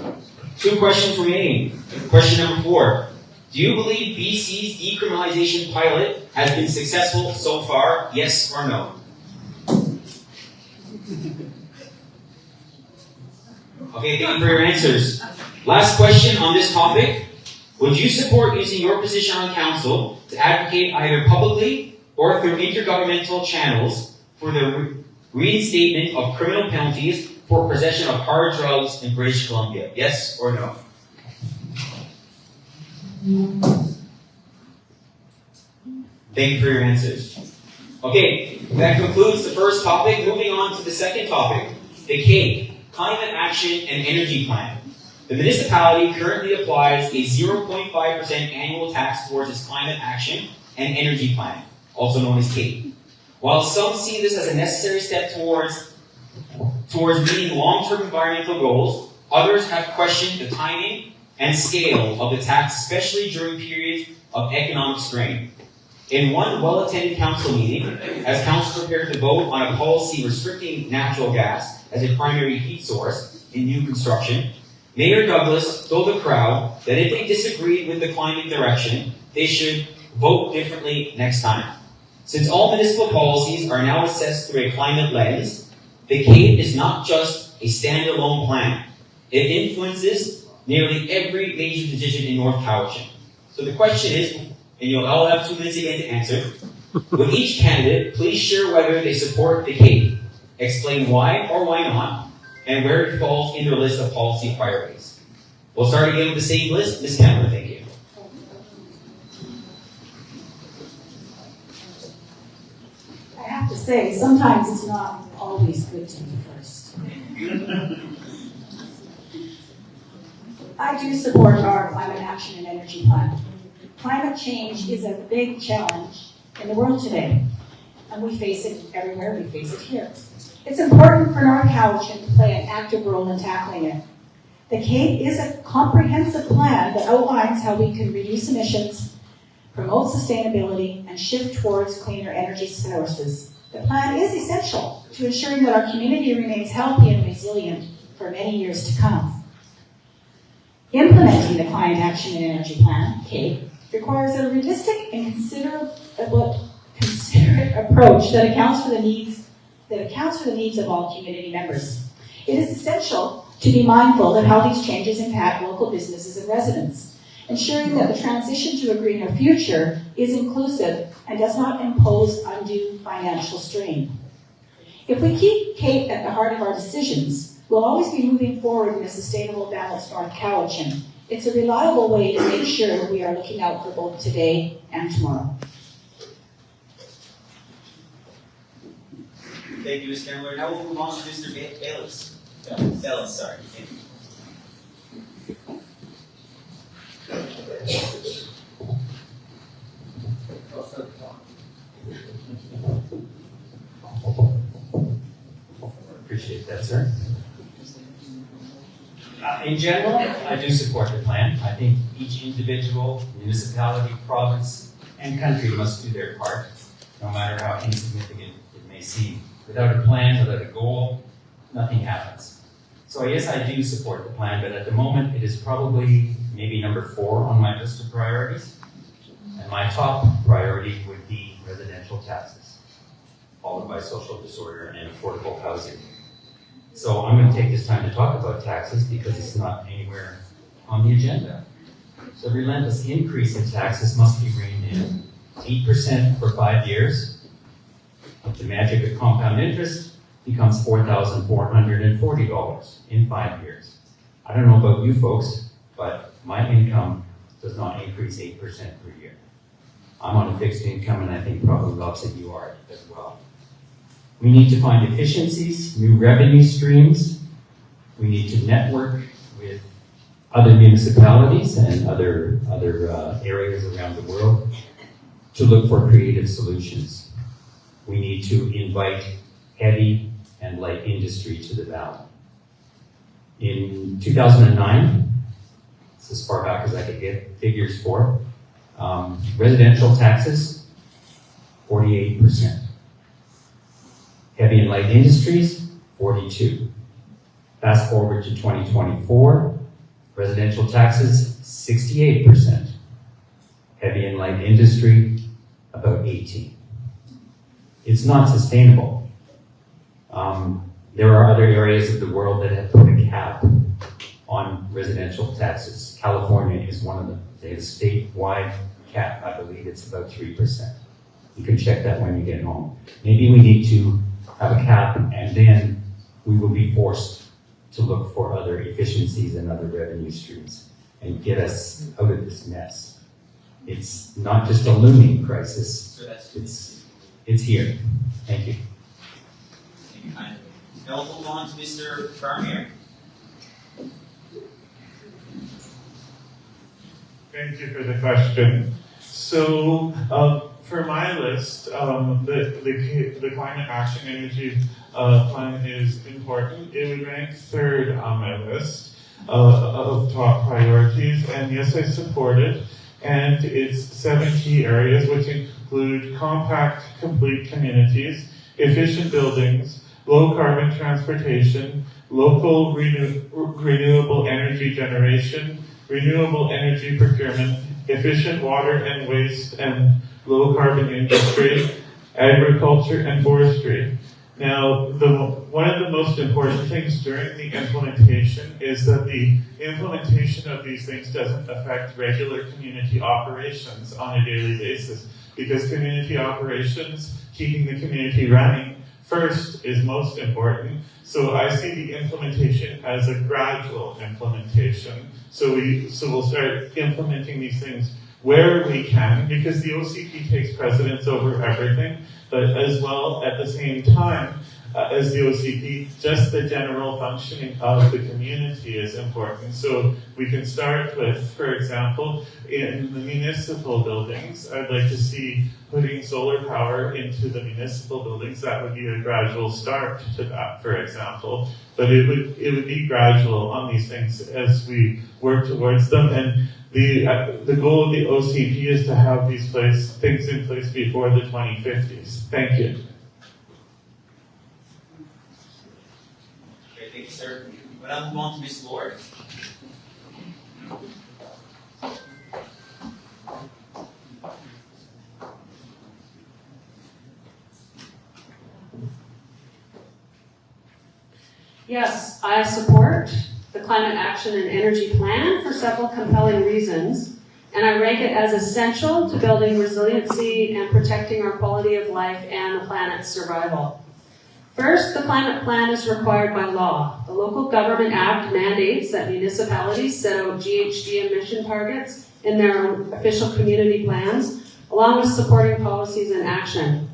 2 questions remaining. Question number 4. Do you believe BC's decriminalization pilot has been successful so far? Yes or no? Okay, thank you for your answers. Last question on this topic. Would you support using your position on council to advocate either publicly or through intergovernmental channels for the reinstatement of criminal penalties for possession of hard drugs in British Columbia? Yes or no? Thank you for your answers. Okay, that concludes the first topic. Moving on to the second topic, the CAPE, Climate Action and Energy Plan. The municipality currently applies a 0.5% annual tax towards its Climate Action and Energy Plan, also known as CAPE. While some see this as a necessary step towards meeting long-term environmental goals, others have questioned the timing and scale of the tax, especially during periods of economic strain. In one well-attended council meeting, as council prepared to vote on a policy restricting natural gas as a primary heat source in new construction, Mayor Douglas told the crowd that if they disagreed with the climate direction, they should vote differently next time. Since all municipal policies are now assessed through a climate lens, the CAPE is not just a standalone plan. It influences nearly every major decision in North Cowichan. So the question is, and you'll all have 2 minutes again to answer, would each candidate please share whether they support the Cape, explain why or why not, and where it falls in their list of policy priorities. We'll start again with the same list. Ms. Cameron, thank you. I have to say, sometimes it's not always good to be first. I do support our climate action and energy plan. Climate change is a big challenge in the world today, and we face it everywhere, we face it here. It's important for North Cowichan to play an active role in tackling it. The Cape is a comprehensive plan that outlines how we can reduce emissions, promote sustainability, and shift towards cleaner energy sources. The plan is essential to ensuring that our community remains healthy and resilient for many years to come. Implementing the Climate Action and Energy Plan, CAPE, requires a realistic and considerate approach that accounts for the needs of all community members. It is essential to be mindful of how these changes impact local businesses and residents, ensuring that the transition to a greener future is inclusive and does not impose undue financial strain. If we keep CAPE at the heart of our decisions, we'll always be moving forward in a sustainable, balanced North Cowichan. It's a reliable way to make sure we are looking out for both today and tomorrow. Thank you, Ms. Cameron. Now we'll move on to Mr. Bayless. Bayless, sorry. Appreciate that, sir. In general, I do support the plan. I think each individual, municipality, province, and country must do their part, no matter how insignificant it may seem. Without a plan, without a goal, nothing happens. So yes, I do support the plan, but at the moment, it is probably maybe number 4 on my list of priorities. And my top priority would be residential taxes, followed by social disorder and affordable housing. So I'm going to take this time to talk about taxes because it's not anywhere on the agenda. The relentless increase in taxes must be reined in. 8% for 5 years. The magic of compound interest becomes $4,440 in 5 years. I don't know about you folks, but my income does not increase 8% per year. I'm on a fixed income, and I think probably lots of you are as well. We need to find efficiencies, new revenue streams. We need to network with other municipalities and other areas around the world to look for creative solutions. We need to invite heavy and light industry to the valley. In 2009, it's as far back as I could get figures for, residential taxes, 48%. Heavy and light industries, 42. Fast forward to 2024, residential taxes, 68%. Heavy and light industry, about 18. It's not sustainable. There are other areas of the world that have put a cap on residential taxes. California is one of them. They have a statewide cap. I believe it's about 3%. You can check that when you get home. Maybe we need to have a cap, and then we will be forced to look for other efficiencies and other revenue streams and get us out of this mess. It's not just a looming crisis. It's here. Thank you. Thank you, kindly. Now we'll move on to Mr. Farmier. Thank you for the question. So, for my list, the Climate Action Energy Plan is important. It would rank 3rd on my list of top priorities, and yes, I support it. And it's 7 key areas, which include compact, complete communities, efficient buildings, low carbon transportation, local renewable energy generation, renewable energy procurement, efficient water and waste and low carbon industry, agriculture and forestry. Now, one of the most important things during the implementation is that the implementation of these things doesn't affect regular community operations on a daily basis, because community operations, keeping the community running first, is most important. So I see the implementation as a gradual implementation. So we'll start implementing these things where we can, because the OCP takes precedence over everything, but as well, at the same time, as the OCP, just the general functioning of the community is important. So we can start with, for example, in the municipal buildings, I'd like to see putting solar power into the municipal buildings. That would be a gradual start to that, for example. But it would be gradual on these things as we work towards them. And the goal of the OCP is to have these things in place before the 2050s. Thank you. Okay, thank you, sir. We'll now move on to Ms. Lord. Yes, I support the Climate Action and Energy Plan for several compelling reasons, and I rank it as essential to building resiliency and protecting our quality of life and the planet's survival. First, the climate plan is required by law. The Local Government Act mandates that municipalities set out GHG emission targets in their official community plans, along with supporting policies and action.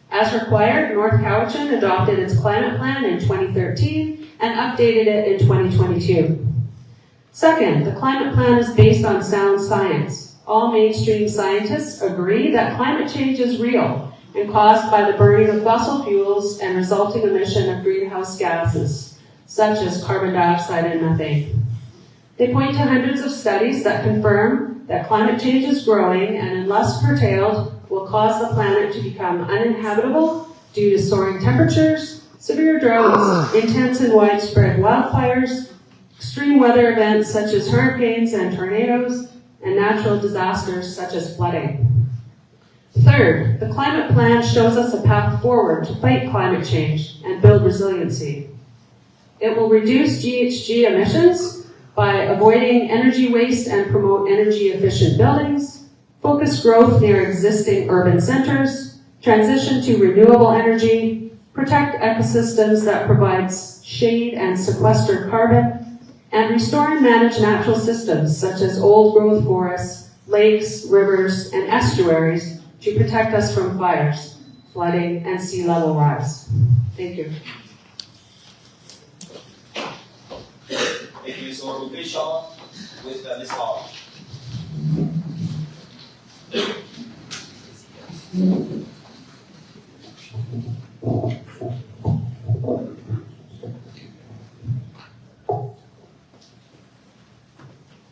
As required, North Cowichan adopted its climate plan in 2013 and updated it in 2022. Second, the climate plan is based on sound science. All mainstream scientists agree that climate change is real and caused by the burning of fossil fuels and resulting emission of greenhouse gases, such as carbon dioxide and methane. They point to hundreds of studies that confirm that climate change is growing and, unless curtailed, will cause the planet to become uninhabitable due to soaring temperatures, severe droughts, intense and widespread wildfires, extreme weather events such as hurricanes and tornadoes, and natural disasters such as flooding. Third, the climate plan shows us a path forward to fight climate change and build resiliency. It will reduce GHG emissions by avoiding energy waste and promote energy-efficient buildings, focus growth near existing urban centers, transition to renewable energy, protect ecosystems that provide shade and sequester carbon, and restore and manage natural systems such as old-growth forests, lakes, rivers, and estuaries to protect us from fires, flooding, and sea level rise. Thank you. Thank you, Ms. Lord. We'll finish off with Ms. Hall.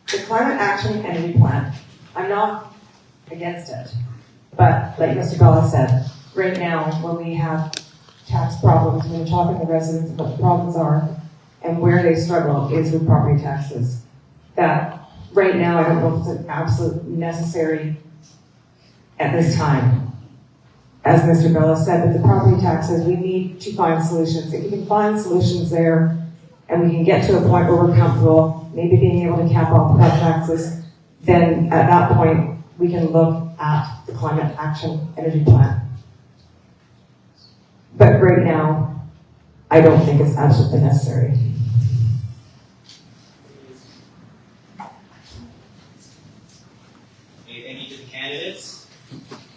The Climate Action and Energy Plan, I'm not against it. But like Mr. Bella said, right now when we have tax problems, when we're talking to residents about what the problems are and where they struggle is with property taxes. That right now I don't know if it's absolutely necessary at this time. As Mr. Bella said, with the property taxes, we need to find solutions. If we can find solutions there and we can get to a point where we're comfortable, maybe being able to cap off property taxes, then at that point we can look at the Climate Action Energy Plan. But right now, I don't think it's absolutely necessary. Okay, thank you to the candidates.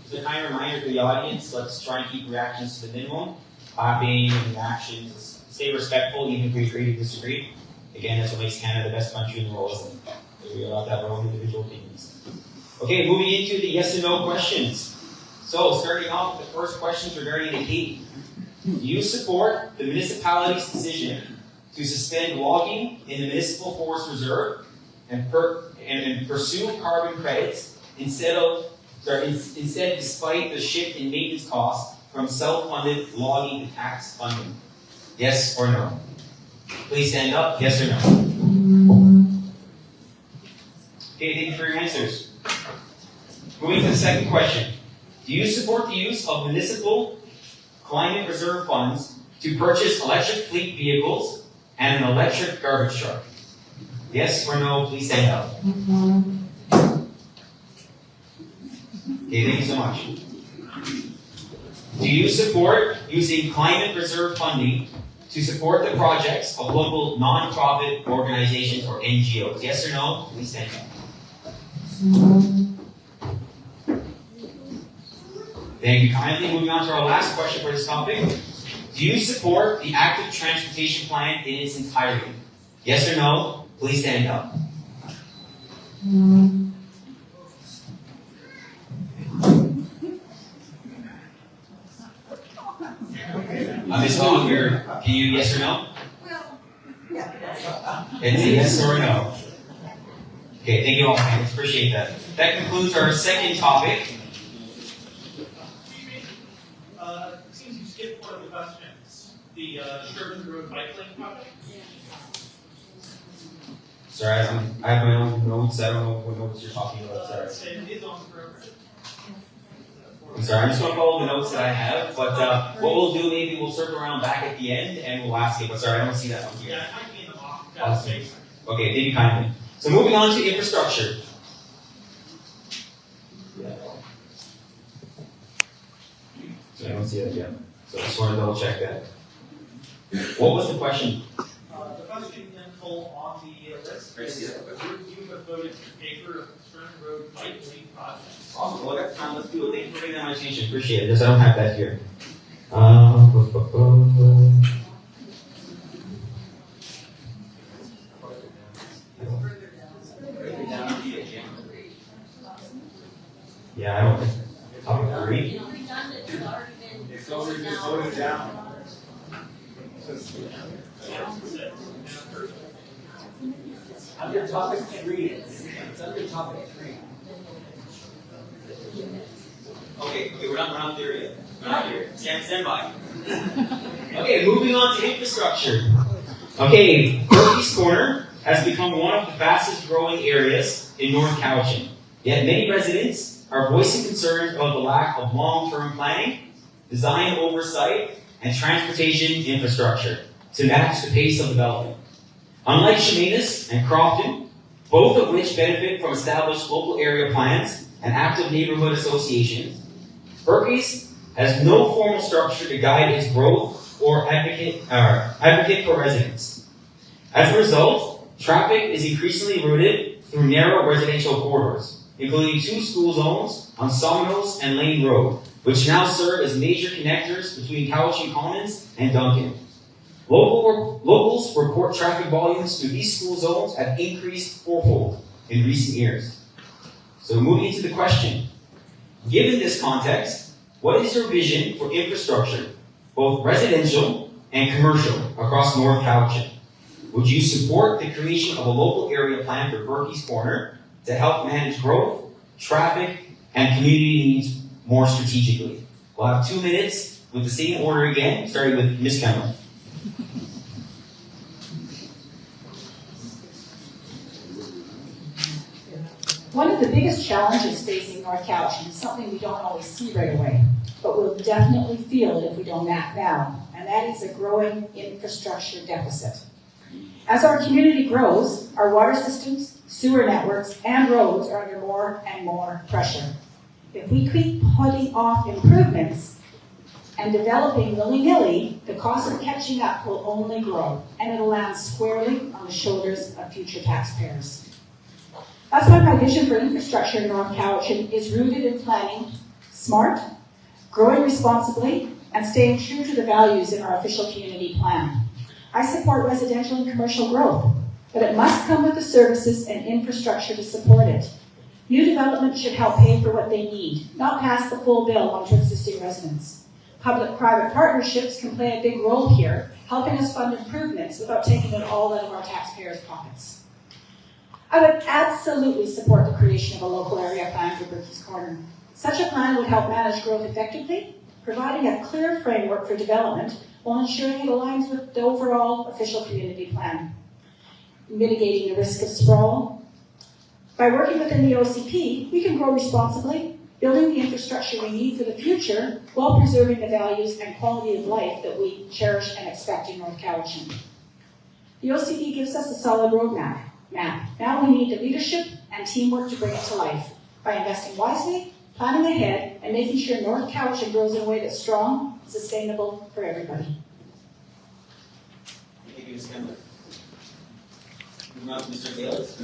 Just a kind reminder to the audience, let's try and keep reactions to the minimum. Clapping and reactions, stay respectful even if we agree to disagree. Again, that's what makes Canada the best country in the world, isn't it? We're allowed to have our own individual opinions. Okay, moving into the yes and no questions. So, starting off with the first questions regarding the Cape. Do you support the municipality's decision to suspend logging in the Municipal Forest Reserve and pursue carbon credits instead, despite the shift in maintenance costs from self-funded logging to tax funding? Yes or no? Please stand up. Yes or no? Okay, thank you for your answers. Moving to the second question. Do you support the use of municipal climate reserve funds to purchase electric fleet vehicles and an electric garbage truck? Yes or no, please stand up. Okay, thank you so much. Do you support using climate reserve funding to support the projects of local non-profit organizations or NGOs? Yes or no, please stand up. Thank you kindly. Moving on to our last question for this topic. Do you support the active transportation plan in its entirety? Yes or no, please stand up. Ms. Hogger, can you yes or no? It's a yes or no. Okay, thank you all. I appreciate that. That concludes our second topic. It seems you skipped one of the questions. The Sherman Road bike lane project. Sorry, I have my own notes. I don't know what notes you're talking about. Sorry. It is on the program. I'm sorry, I'm just going to follow the notes that I have, but what we'll do, maybe we'll circle around back at the end and we'll ask it. But sorry, I don't see that one here. Yeah, it might be in the mock. Awesome. Okay, thank you kindly. So moving on to infrastructure. So I don't see that yet. So I just want to double check that. What was the question? The question in full on the list. You have voted to pay for a Sherman Road bike lane project. Awesome. Well, that's fine. Let's do it. Thank you for bringing that to my attention. Appreciate it. Just I don't have that here. Yeah, I don't think. Topic 3. It's already been voted down. Under topic 3. It's under topic 3. Okay, we're not there yet. We're not here. Stand by. Okay, moving on to infrastructure. Okay, Berkey's Corner has become one of the fastest growing areas in North Cowichan. Yet many residents are voicing concerns about the lack of long-term planning, design oversight, and transportation infrastructure to match the pace of development. Unlike Chemainus and Crofton, both of which benefit from established local area plans and active neighborhood associations, Berkey's has no formal structure to guide its growth or advocate for residents. As a result, traffic is increasingly routed through narrow residential corridors, including 2 school zones on Sawmills and Lane Road, which now serve as major connectors between Cowichan Commons and Duncan. Locals report traffic volumes to these school zones have increased fourfold in recent years. So moving into the question, given this context, what is your vision for infrastructure, both residential and commercial, across North Cowichan? Would you support the creation of a local area plan for Berkey's Corner to help manage growth, traffic, and community needs more strategically? We'll have 2 minutes with the same order again, starting with Ms. Cameron. One of the biggest challenges facing North Cowichan is something we don't always see right away, but we'll definitely feel it if we don't act now, and that is a growing infrastructure deficit. As our community grows, our water systems, sewer networks, and roads are under more and more pressure. If we keep putting off improvements and developing willy-nilly, the cost of catching up will only grow, and it'll land squarely on the shoulders of future taxpayers. That's why my vision for infrastructure in North Cowichan is rooted in planning smart, growing responsibly, and staying true to the values in our official community plan. I support residential and commercial growth, but it must come with the services and infrastructure to support it. New development should help pay for what they need, not pass the full bill onto existing residents. Public-private partnerships can play a big role here, helping us fund improvements without taking it all out of our taxpayers' pockets. I would absolutely support the creation of a local area plan for Berkey's Corner. Such a plan would help manage growth effectively, providing a clear framework for development while ensuring it aligns with the overall official community plan. Mitigating the risk of sprawl. By working within the OCP, we can grow responsibly, building the infrastructure we need for the future while preserving the values and quality of life that we cherish and expect in North Cowichan. The OCP gives us a solid roadmap. Now we need the leadership and teamwork to bring it to life by investing wisely, planning ahead, and making sure North Cowichan grows in a way that's strong and sustainable for everybody. Thank you, Ms. Kemper. Moving on to Mr. Gales.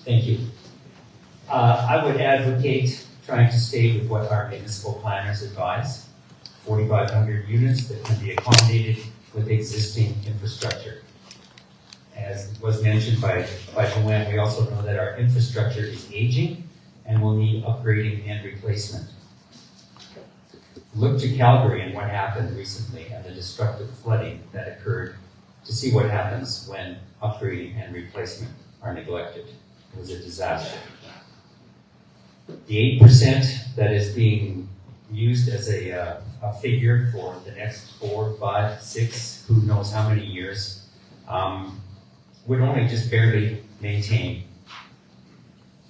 Thank you. I would advocate trying to stay with what our municipal planners advise. 4,500 units that can be accommodated with existing infrastructure. As was mentioned by Joanne, we also know that our infrastructure is aging and will need upgrading and replacement. Look to Calgary and what happened recently and the destructive flooding that occurred to see what happens when upgrading and replacement are neglected. It was a disaster. The 8% that is being used as a figure for the next 4, 5, 6, who knows how many years, would only just barely maintain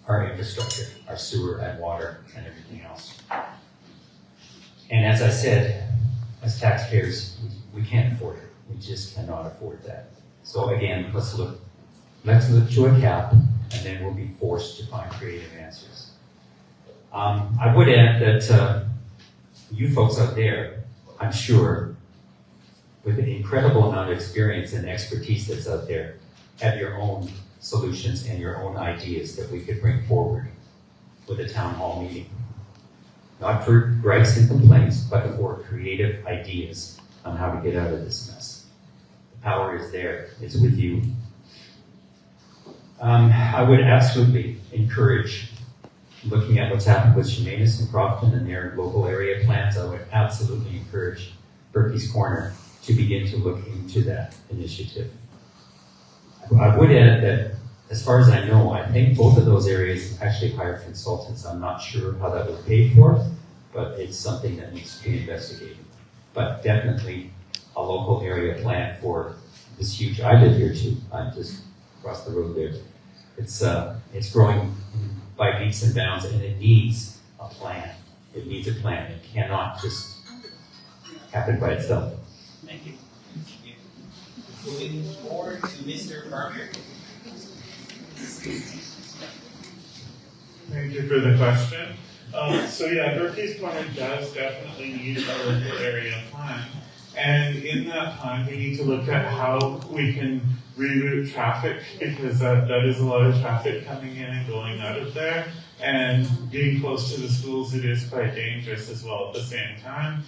our infrastructure, our sewer and water and everything else. And as I said, as taxpayers, we can't afford it. We just cannot afford that. So again, let's look to a cap, and then we'll be forced to find creative answers. I would add that you folks out there, I'm sure, with an incredible amount of experience and expertise that's out there, have your own solutions and your own ideas that we could bring forward with a town hall meeting. Not for gripes and complaints, but for creative ideas on how to get out of this mess. The power is there. It's with you. I would absolutely encourage, looking at what's happened with Sherman and Crofton and their local area plans, I would absolutely encourage Berkey's Corner to begin to look into that initiative. I would add that, as far as I know, I think both of those areas actually hire consultants. I'm not sure how that was paid for, but it's something that needs to be investigated. But definitely a local area plan for this huge, I live here too, I'm just across the road there. It's growing by leaps and bounds, and it needs a plan. It needs a plan. It cannot just happen by itself. Thank you. Moving forward to Mr. Farmer. Thank you for the question. So yeah, Berkey's Corner does definitely need a local area plan. And in that plan, we need to look at how we can reroute traffic, because that is a lot of traffic coming in and going out of there. And being close to the schools, it is quite dangerous as well at the same time.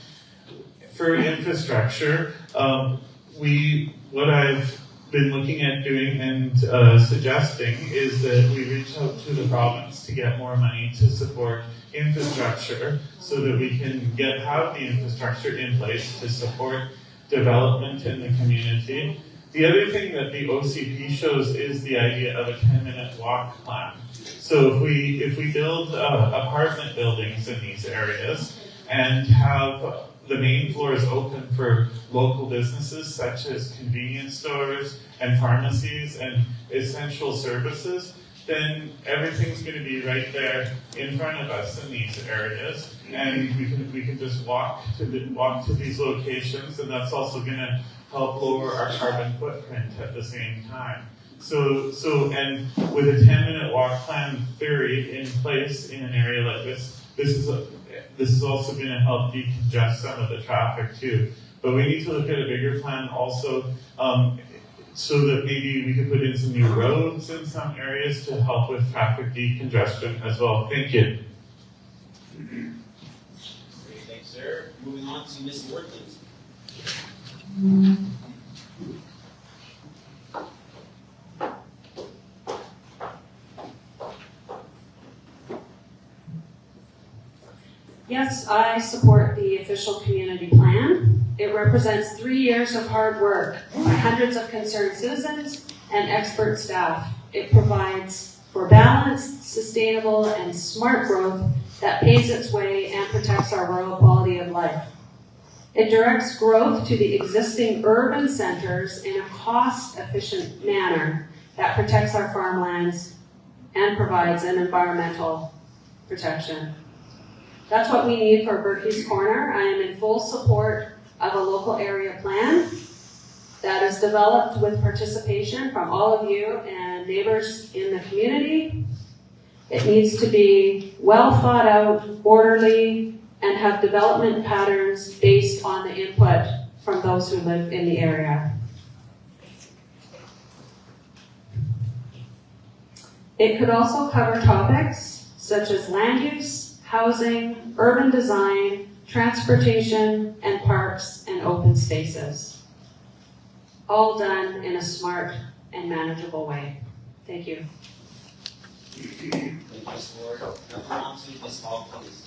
For infrastructure, what I've been looking at doing and suggesting is that we reach out to the province to get more money to support infrastructure so that we can have the infrastructure in place to support development in the community. The other thing that the OCP shows is the idea of a 10-minute walk plan. So if we build apartment buildings in these areas and have the main floors open for local businesses such as convenience stores and pharmacies and essential services, then everything's going to be right there in front of us in these areas, and we can just walk to these locations, and that's also going to help lower our carbon footprint at the same time. So and with a 10-minute walk plan theory in place in an area like this is also going to help decongest some of the traffic too. But we need to look at a bigger plan also, so that maybe we could put in some new roads in some areas to help with traffic decongestion as well. Thank you. Great, thanks, sir. Moving on to Ms. Ward, please. Yes, I support the official community plan. It represents 3 years of hard work by hundreds of concerned citizens and expert staff. It provides for balanced, sustainable, and smart growth that pays its way and protects our rural quality of life. It directs growth to the existing urban centers in a cost-efficient manner that protects our farmlands and provides an environmental protection. That's what we need for Berkey's Corner. I am in full support of a local area plan that is developed with participation from all of you and neighbors in the community. It needs to be well thought out, orderly, and have development patterns based on the input from those who live in the area. It could also cover topics such as land use, housing, urban design, transportation, and parks and open spaces. All done in a smart and manageable way. Thank you. Thank you, Ms. Ward. Now come on to Ms. Hall, please.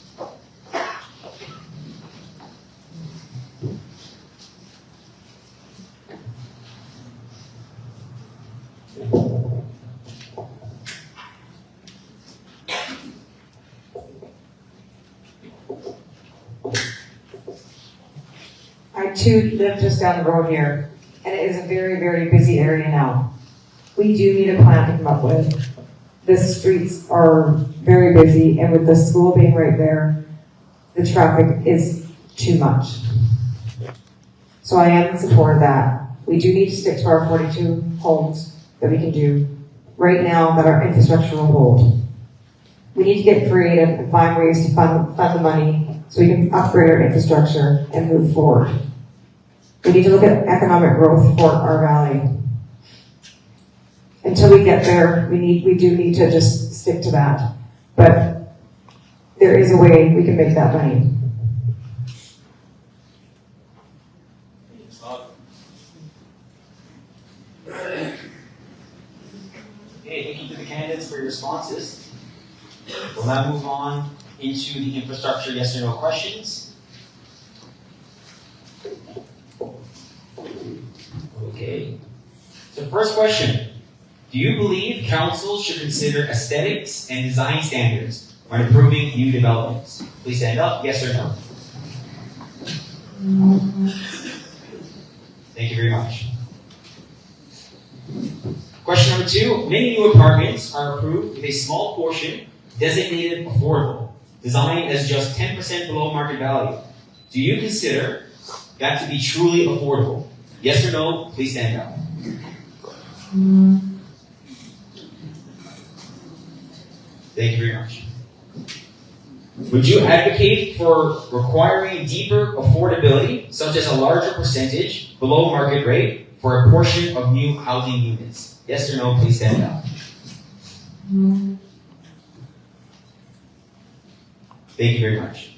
I too live just down the road here, and it is a very, very busy area now. We do need a plan to come up with. The streets are very busy, and with the school being right there, the traffic is too much. So I am in support of that. We do need to stick to our 42 homes that we can do right now that our infrastructure will hold. We need to get creative and find ways to fund the money so we can upgrade our infrastructure and move forward. We need to look at economic growth for our valley. Until we get there, we do need to just stick to that. But there is a way we can make that money. Okay, thank you to the candidates for your responses. We'll now move on into the infrastructure yes or no questions. Okay. So first question. Do you believe council should consider aesthetics and design standards when approving new developments? Please stand up, yes or no. Thank you very much. Question number 2. Many new apartments are approved with a small portion designated affordable, designed as just 10% below market value. Do you consider that to be truly affordable? Yes or no, please stand up. Thank you very much. Would you advocate for requiring deeper affordability, such as a larger percentage below market rate for a portion of new housing units? Yes or no, please stand up. Thank you very much.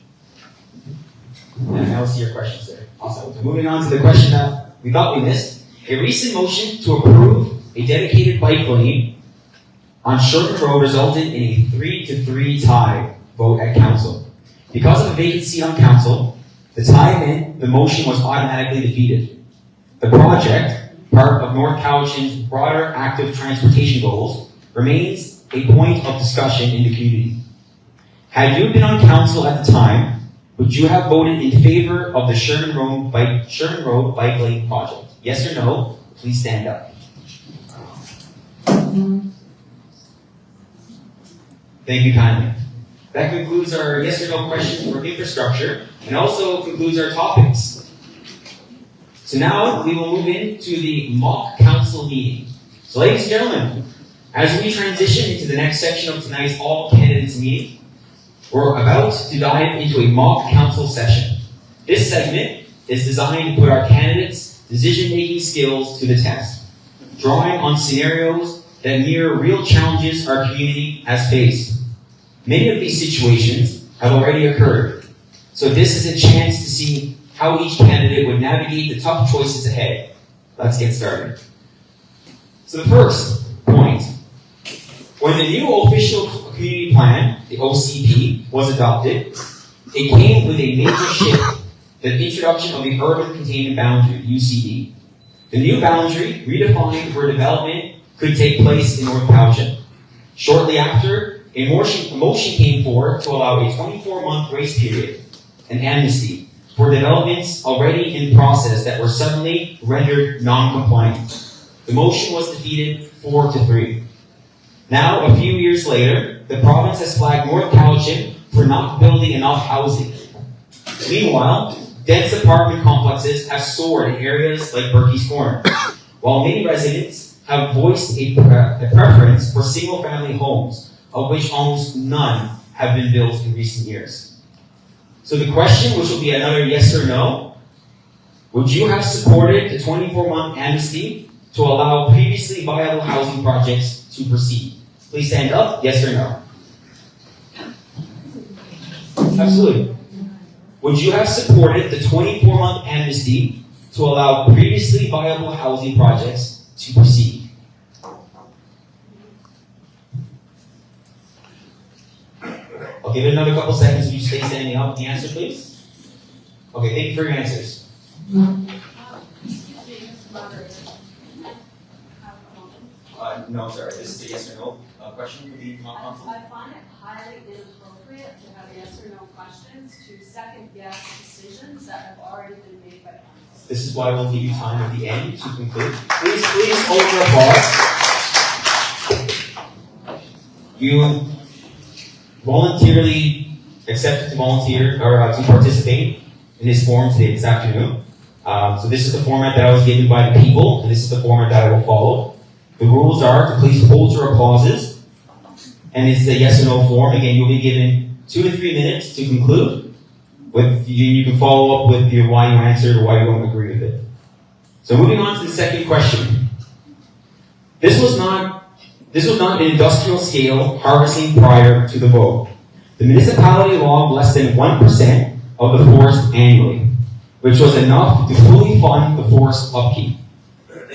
And I will see your questions there. Awesome. So moving on to the question that we thought we missed. A recent motion to approve a dedicated bike lane on Sherman Road resulted in a 3-3 tie vote at council. Because of a vacant seat on council, the tie meant the motion was automatically defeated. The project, part of North Cowichan's broader active transportation goals, remains a point of discussion in the community. Had you been on council at the time, would you have voted in favor of the Sherman Road bike lane project? Yes or no? Please stand up. Thank you kindly. That concludes our yes or no questions for infrastructure and also concludes our topics. So now we will move into the mock council meeting. So ladies and gentlemen, as we transition into the next section of tonight's all candidates meeting, we're about to dive into a mock council session. This segment is designed to put our candidates' decision-making skills to the test, drawing on scenarios that mirror real challenges our community has faced. Many of these situations have already occurred, so this is a chance to see how each candidate would navigate the tough choices ahead. Let's get started. So the first point, when the new official community plan, the OCP, was adopted, it came with a major shift, the introduction of the Urban Containment Boundary, UCB. The new boundary redefined where development could take place in North Cowichan. Shortly after, a motion came forward to allow a 24-month grace period, an amnesty, for developments already in process that were suddenly rendered non-compliant. The motion was defeated 4-3. Now, a few years later, the province has flagged North Cowichan for not building enough housing. Meanwhile, dense apartment complexes have soared in areas like Berkey's Corner, while many residents have voiced a preference for single-family homes, of which almost none have been built in recent years. So the question, which will be another yes or no, would you have supported the 24-month amnesty to allow previously viable housing projects to proceed? Please stand up, yes or no? Absolutely. Would you have supported the 24-month amnesty to allow previously viable housing projects to proceed? I'll give it another couple seconds. Would you stay standing up? The answer, please? Okay, thank you for your answers. No, sorry. This is a yes or no question for the council. I find it highly inappropriate to have yes or no questions to second guess decisions that have already been made by council. This is why we'll give you time at the end to conclude. Please hold your applause. You voluntarily accepted to volunteer or to participate in this forum today, this afternoon. So this is the format that I was given by the people, and this is the format that I will follow. The rules are to please hold your applauses, and it's a yes or no form. Again, you'll be given 2 to 3 minutes to conclude. You can follow up with your why you answered or why you don't agree with it. So moving on to the second question. This was not an industrial scale harvesting prior to the vote. The municipality logged less than 1% of the forest annually, which was enough to fully fund the forest upkeep,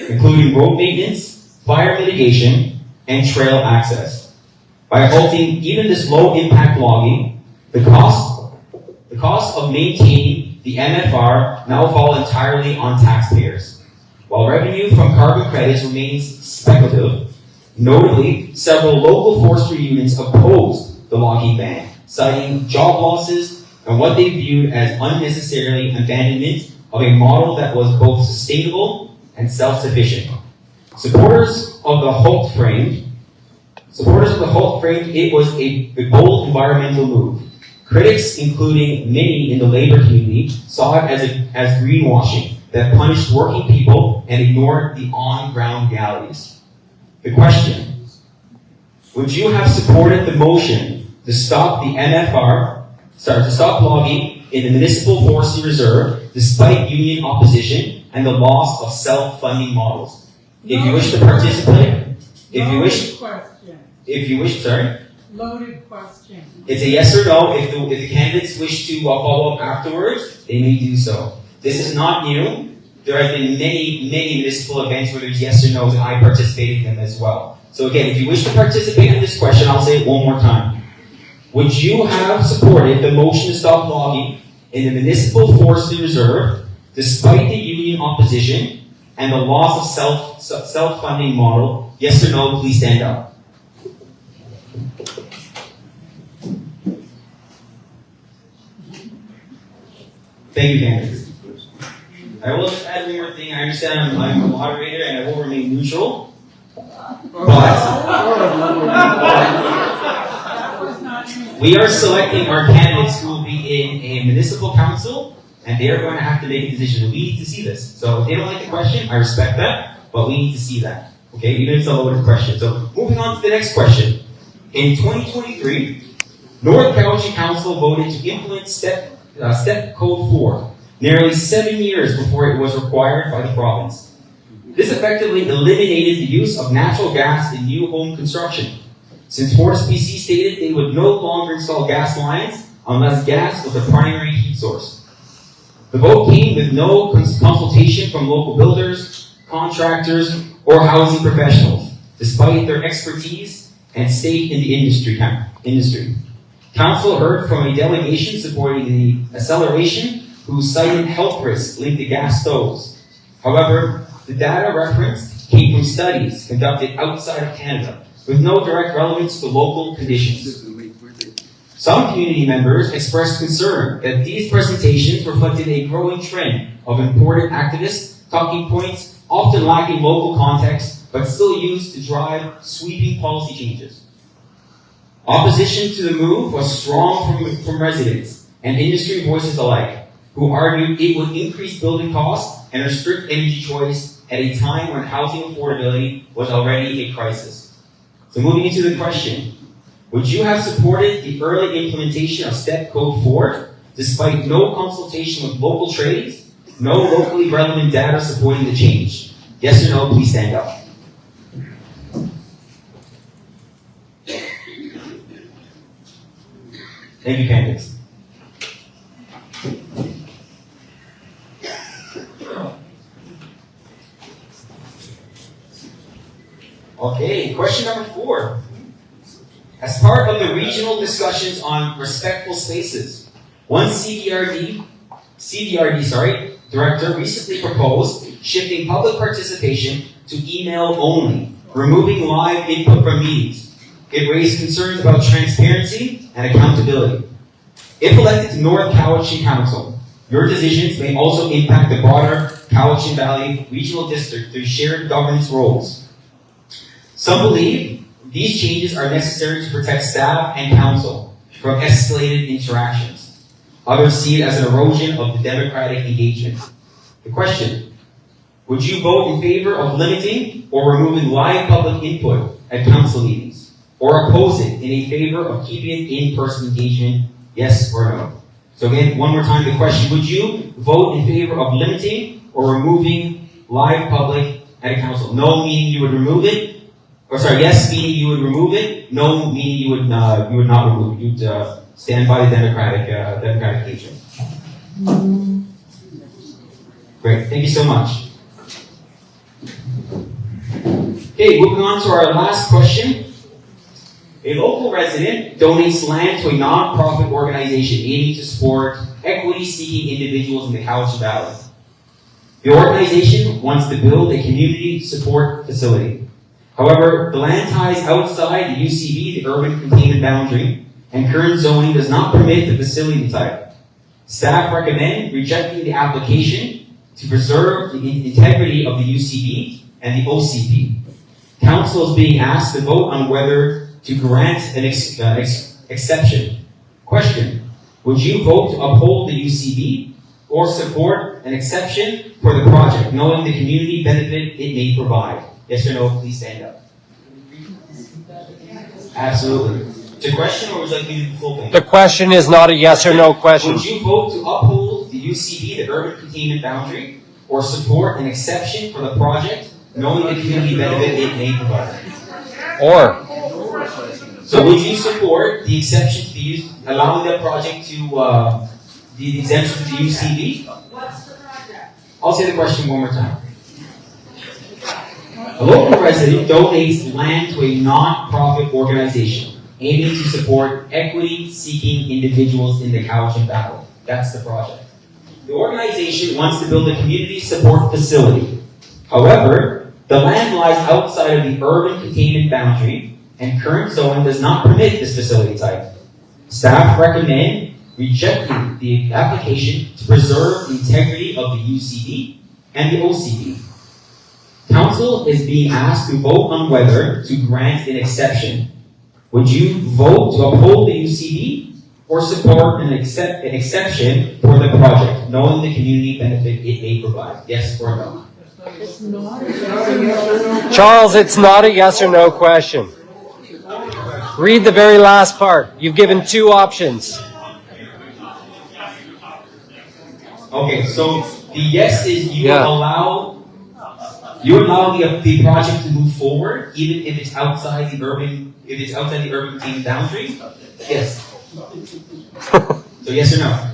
including road maintenance, fire mitigation, and trail access. By halting even this low-impact logging, the cost of maintaining the MFR now fall entirely on taxpayers, while revenue from carbon credits remains speculative. Notably, several local forestry unions opposed the logging ban, citing job losses and what they viewed as unnecessarily abandonment of a model that was both sustainable and self-sufficient. Supporters of the Halt framed it was a bold environmental move. Critics, including many in the labor community, saw it as greenwashing that punished working people and ignored the on-ground realities. The question: would you have supported the motion to stop logging in the Municipal Forestry Reserve despite union opposition and the loss of self-funding models? If you wish to participate, Loaded question. It's a yes or no. If the candidates wish to follow up afterwards, they may do so. This is not new. There have been many municipal events where there's yes or no's, and I participated in them as well. So again, if you wish to participate in this question, I'll say it one more time. Would you have supported the motion to stop logging in the Municipal Forestry Reserve despite the union opposition and the loss of self-funding model? Yes or no, please stand up. Thank you, candidates. I will just add one more thing. I understand I'm a moderator and I will remain neutral. But we are selecting our candidates who will be in a municipal council, and they are going to have to make a decision. We need to see this. So if they don't like the question, I respect that, but we need to see that. Okay, even if it's a loaded question. So moving on to the next question. In 2023, North Cowichan Council voted to implement Step Code 4, nearly 7 years before it was required by the province. This effectively eliminated the use of natural gas in new home construction, since Forest BC stated they would no longer install gas lines unless gas was the primary heat source. The vote came with no consultation from local builders, contractors, or housing professionals, despite their expertise and stake in the industry. Council heard from a delegation supporting the acceleration who cited health risks linked to gas stoves. However, the data referenced came from studies conducted outside of Canada, with no direct relevance to local conditions. Some community members expressed concern that these presentations reflected a growing trend of important activist talking points, often lacking local context, but still used to drive sweeping policy changes. Opposition to the move was strong from residents and industry voices alike, who argued it would increase building costs and restrict energy choice at a time when housing affordability was already a crisis. So moving into the question, would you have supported the early implementation of Step Code 4 despite no consultation with local trades, no locally relevant data supporting the change? Yes or no, please stand up. Thank you, candidates. Okay, question number 4. As part of the regional discussions on respectful spaces, one CDRD director recently proposed shifting public participation to email only, removing live input from meetings. It raised concerns about transparency and accountability. If elected to North Cowichan Council, your decisions may also impact the broader Cowichan Valley Regional District through shared governance roles. Some believe these changes are necessary to protect staff and council from escalated interactions. Others see it as an erosion of the democratic engagement. The question, would you vote in favor of limiting or removing live public input at council meetings? Or oppose it in a favor of keeping in-person engagement, yes or no? So again, one more time the question, would you vote in favor of limiting or removing live public at a council? No meaning you would remove it. Or sorry, yes meaning you would remove it. No meaning you would not remove it. You'd stand by the democratic engagement. Great, thank you so much. Okay, moving on to our last question. A local resident donates land to a non-profit organization aiming to support equity-seeking individuals in the Cowichan Valley. The organization wants to build a community support facility. However, the land lies outside the UCB, the urban containment boundary, and current zoning does not permit the facility type. Staff recommend rejecting the application to preserve the integrity of the UCB and the OCP. Council is being asked to vote on whether to grant an exception. Question, would you vote to uphold the UCB or support an exception for the project, knowing the community benefit it may provide? Yes or no, please stand up. Absolutely. It's a question, or would you like me to do the full thing? The question is not a yes or no question. Would you vote to uphold the UCB, the urban containment boundary, or support an exception for the project, knowing the community benefit it may provide? Or. So would you support the exception to the use, allowing that project to, the exemption to the UCB? What's the project? I'll say the question one more time. A local resident donates land to a non-profit organization aiming to support equity-seeking individuals in the Cowichan Valley. That's the project. The organization wants to build a community support facility. However, the land lies outside of the urban containment boundary, and current zoning does not permit this facility type. Staff recommend rejecting the application to preserve the integrity of the UCB and the OCB. Council is being asked to vote on whether to grant an exception. Would you vote to uphold the UCB or support an exception for the project, knowing the community benefit it may provide? Yes or no? It's not a yes or no. Charles, it's not a yes or no question. Read the very last part. You've given 2 options. Okay, so the yes is you allow the project to move forward even if it's outside the urban team boundary? Yes. So yes or no?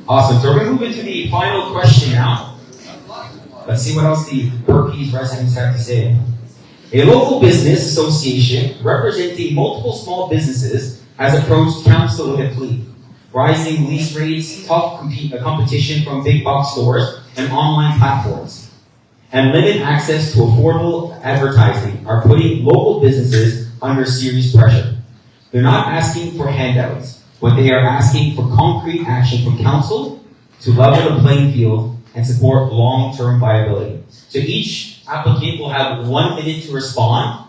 Awesome. So we're going to move into the final question now. Let's see what else the Berkey's residents have to say. A local business association representing multiple small businesses has approached council with a plea. Rising lease rates, tough competition from big box stores and online platforms, and limited access to affordable advertising are putting local businesses under serious pressure. They're not asking for handouts, but they are asking for concrete action from council to level the playing field and support long-term viability. So each applicant will have 1 minute to respond.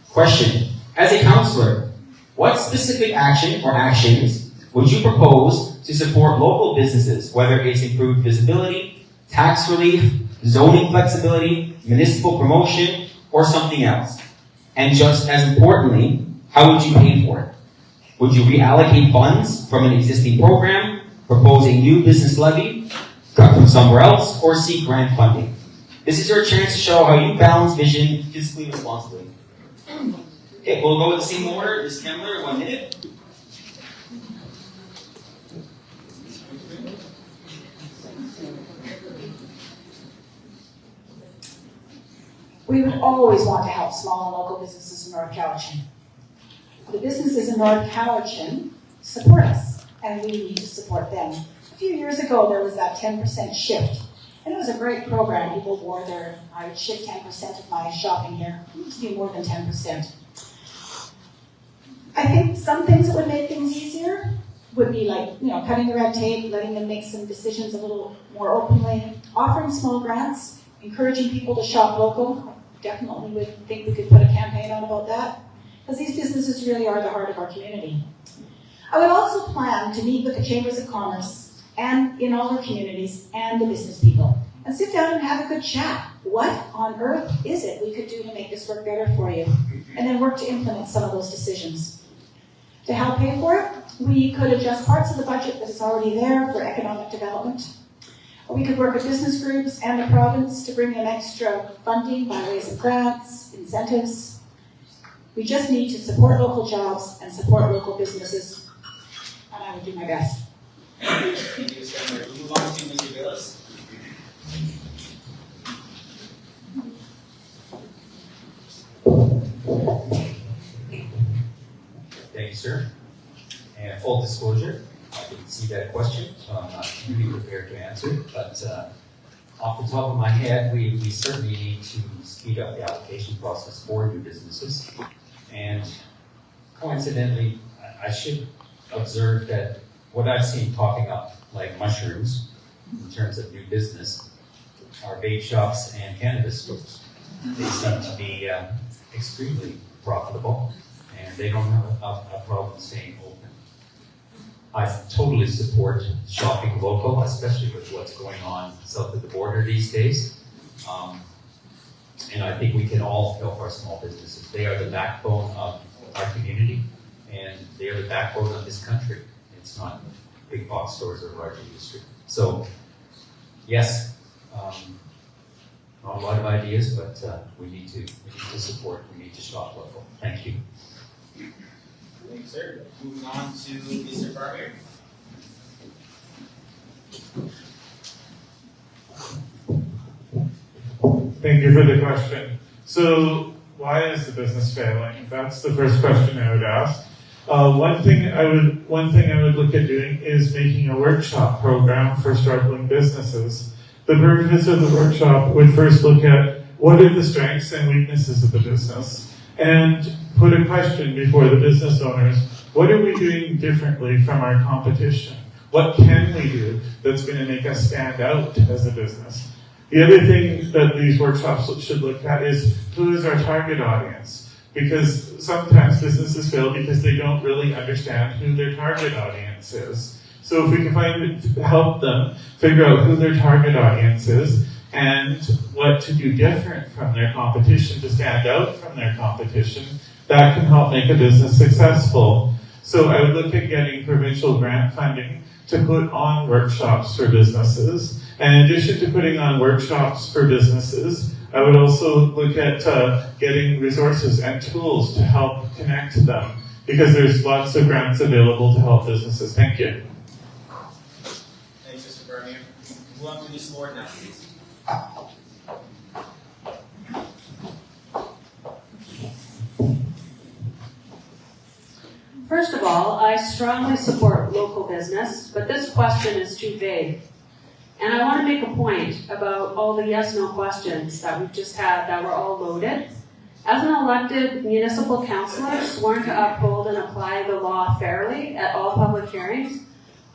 Question: as a councillor, what specific action or actions would you propose to support local businesses, whether it's improved visibility, tax relief, zoning flexibility, municipal promotion, or something else? And just as importantly, how would you pay for it? Would you reallocate funds from an existing program, propose a new business levy, cut from somewhere else, or seek grant funding? This is your chance to show how you balance vision fiscally responsibly. Okay, we'll go with the same order. Ms. Kemmler, 1 minute. We would always want to help small and local businesses in North Cowichan. The businesses in North Cowichan support us, and we need to support them. A few years ago, there was that 10% shift, and it was a great program. People wore their, I would shift 10% of my shopping here. It used to be more than 10%. I think some things that would make things easier would be like, cutting the red tape, letting them make some decisions a little more openly, offering small grants, encouraging people to shop local. Definitely would think we could put a campaign on about that, because these businesses really are the heart of our community. I would also plan to meet with the Chambers of Commerce and in all our communities and the business people and sit down and have a good chat. What on earth is it we could do to make this work better for you? And then work to implement some of those decisions. To help pay for it, we could adjust parts of the budget that is already there for economic development. We could work with business groups and the province to bring in extra funding by ways of grants, incentives. We just need to support local jobs and support local businesses, and I will do my best. Thank you, Ms. Kemmler. We'll move on to Mr. Billis. Thank you, sir. And full disclosure, I didn't see that question, so I'm not really prepared to answer. But off the top of my head, we certainly need to speed up the application process for new businesses. And coincidentally, I should observe that what I've seen popping up like mushrooms in terms of new business are vape shops and cannabis stores. They seem to be extremely profitable, and they don't have a problem staying open. I totally support shopping local, especially with what's going on south of the border these days. And I think we can all help our small businesses. They are the backbone of our community, and they are the backbone of this country. It's not big box stores or large industry. So, yes, not a lot of ideas, but we need to support. We need to shop local. Thank you. Thank you, sir. Moving on to Mr. Farmer. Thank you for the question. So, why is the business failing? That's the first question I would ask. One thing I would look at doing is making a workshop program for struggling businesses. The purpose of the workshop would first look at what are the strengths and weaknesses of the business, and put a question before the business owners: what are we doing differently from our competition? What can we do that's going to make us stand out as a business? The other thing that these workshops should look at is who is our target audience? Because sometimes businesses fail because they don't really understand who their target audience is. So if we can help them figure out who their target audience is and what to do different from their competition to stand out from their competition, that can help make a business successful. So I would look at getting provincial grant funding to put on workshops for businesses. And in addition to putting on workshops for businesses, I would also look at getting resources and tools to help connect them, because there's lots of grants available to help businesses. Thank you. Thanks, Mr. Berkey. Move on to Ms. Lord now, please. all, I strongly support local business, but this question is too vague. And I want to make a point about all the yes-no questions that we've just had that were all loaded. As an elected municipal councillor sworn to uphold and apply the law fairly at all public hearings,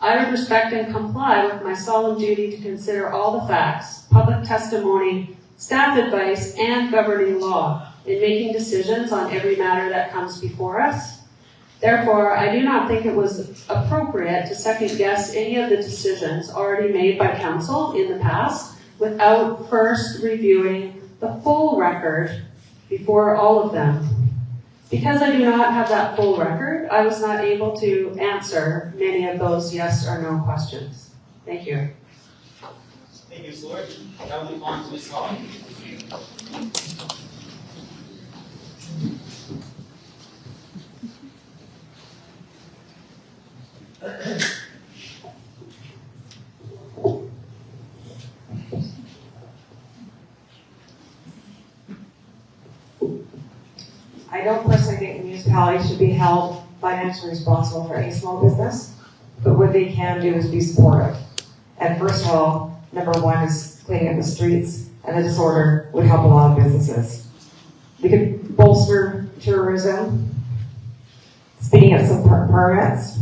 I would respect and comply with my solemn duty to consider all the facts, public testimony, staff advice, and governing law in making decisions on every matter that comes before us. Therefore, I do not think it was appropriate to second-guess any of the decisions already made by council in the past without first reviewing the full record before all of them. Because I do not have that full record, I was not able to answer many of those yes or no questions. Thank you. Thank you, Ms. Lord. Now we'll move on to Ms. Hall. I don't personally think the municipality should be held financially responsible for any small business, but what they can do is be supportive. And first of all, number one is cleaning up the streets, and the disorder would help a lot of businesses. We could bolster tourism, speeding up some permits,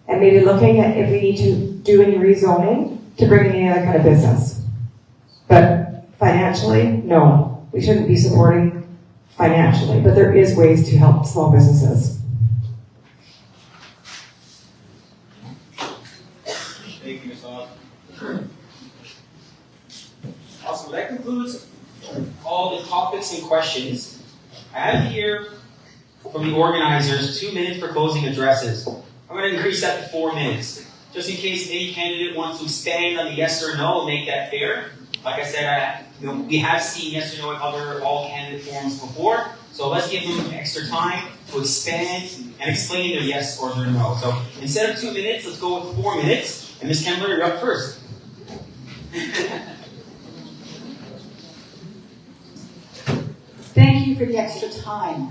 and maybe looking at if we need to do any rezoning to bring in any other kind of business. But financially, no. We shouldn't be supporting financially, but there is ways to help small businesses. Thank you, Ms. Hall. Awesome. That concludes all the topics and questions. I have here from the organizers 2 minutes for closing addresses. I'm going to increase that to 4 minutes, just in case any candidate wants to expand on the yes or no and make that fair. Like I said, we have seen yes or no in other all candidate forums before, so let's give them extra time to expand and explain their yes or their no. So instead of 2 minutes, let's go with 4 minutes. And Ms. Kembler, you're up first. Thank you for the extra time.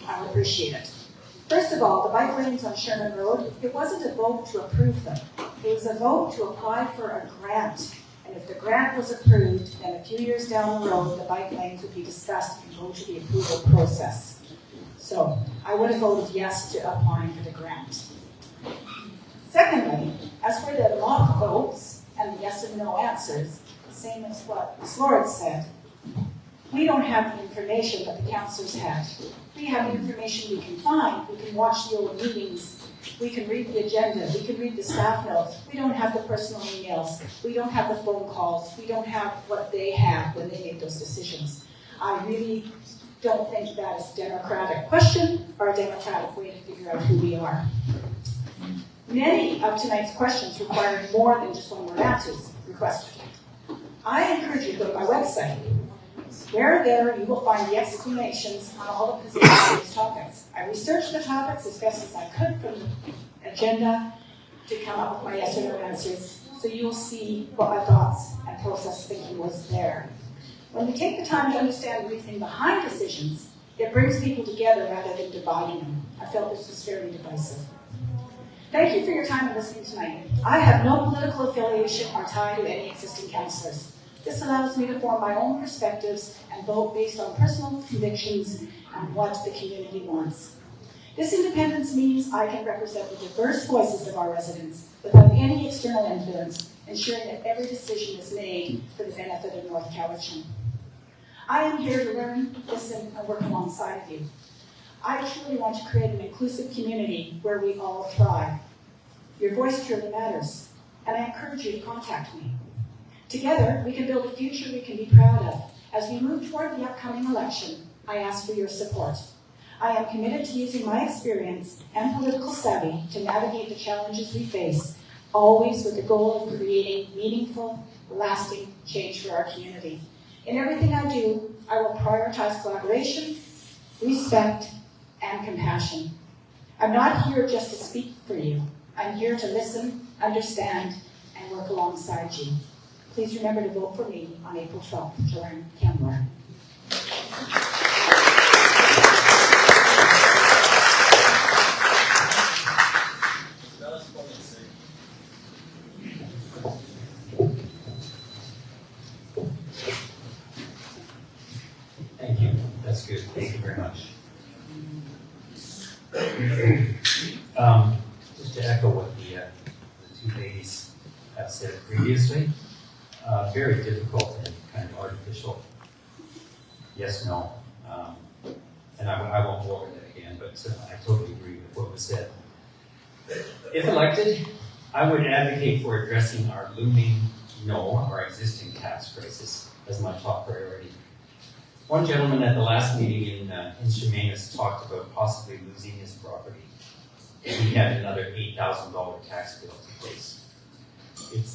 I appreciate it. First of all, the bike lanes on Sherman Road, it wasn't a vote to approve them. It was a vote to apply for a grant. And if the grant was approved, then a few years down the road, the bike lanes would be discussed and go to the approval process. So I would have voted yes to applying for the grant. Secondly, as for the mock votes and the yes and no answers, same as what Ms. Lord said, we don't have the information that the councillors had. We have the information we can find. We can watch the old meetings. We can read the agenda. We can read the staff notes. We don't have the personal emails. We don't have the phone calls. We don't have what they have when they make those decisions. I really don't think that is a democratic question or a democratic way to figure out who we are. Many of tonight's questions required more than just one-word answers requested. I encourage you to go to my website. Where there, you will find the explanations on all the positions of these topics. I researched the topics as best as I could from the agenda to come up with my yes or no answers, so you'll see what my thoughts and process thinking was there. When we take the time to understand the reasoning behind decisions, it brings people together rather than dividing them. I felt this was very divisive. Thank you for your time in listening tonight. I have no political affiliation or tie to any existing councillors. This allows me to form my own perspectives and vote based on personal convictions and what the community wants. This independence means I can represent the diverse voices of our residents without any external influence, ensuring that every decision is made for the benefit of North Cowichan. I am here to learn, listen, and work alongside you. I truly want to create an inclusive community where we all thrive. Your voice truly matters, and I encourage you to contact me. Together, we can build a future we can be proud of. As we move toward the upcoming election, I ask for your support. I am committed to using my experience and political savvy to navigate the challenges we face, always with the goal of creating meaningful, lasting change for our community. In everything I do, I will prioritize collaboration, respect, and compassion. I'm not here just to speak for you. I'm here to listen, understand, and work alongside you. Please remember to vote for me on April 12th, Joanne Kembler. Thank you. That's good. Thank you very much. Just to echo what the two ladies have said previously, very difficult and kind of artificial yes, no. And I won't go over that again, but I totally agree with what was said. If elected, I would advocate for addressing our looming, our existing tax crisis as my top priority. One gentleman at the last meeting in Sherman talked about possibly losing his property if he had another $8,000 tax bill to face.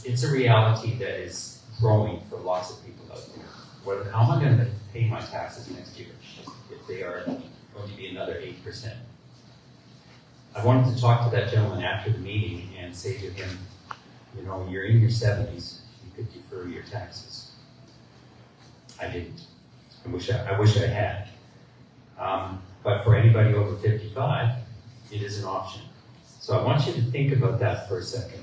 It's a reality that is growing for lots of people out there. How am I going to pay my taxes next year if they are going to be another 8%? I wanted to talk to that gentleman after the meeting and say to him, you're in your 70s, you could defer your taxes. I didn't. I wish I had. But for anybody over 55, it is an option. So I want you to think about that for a second.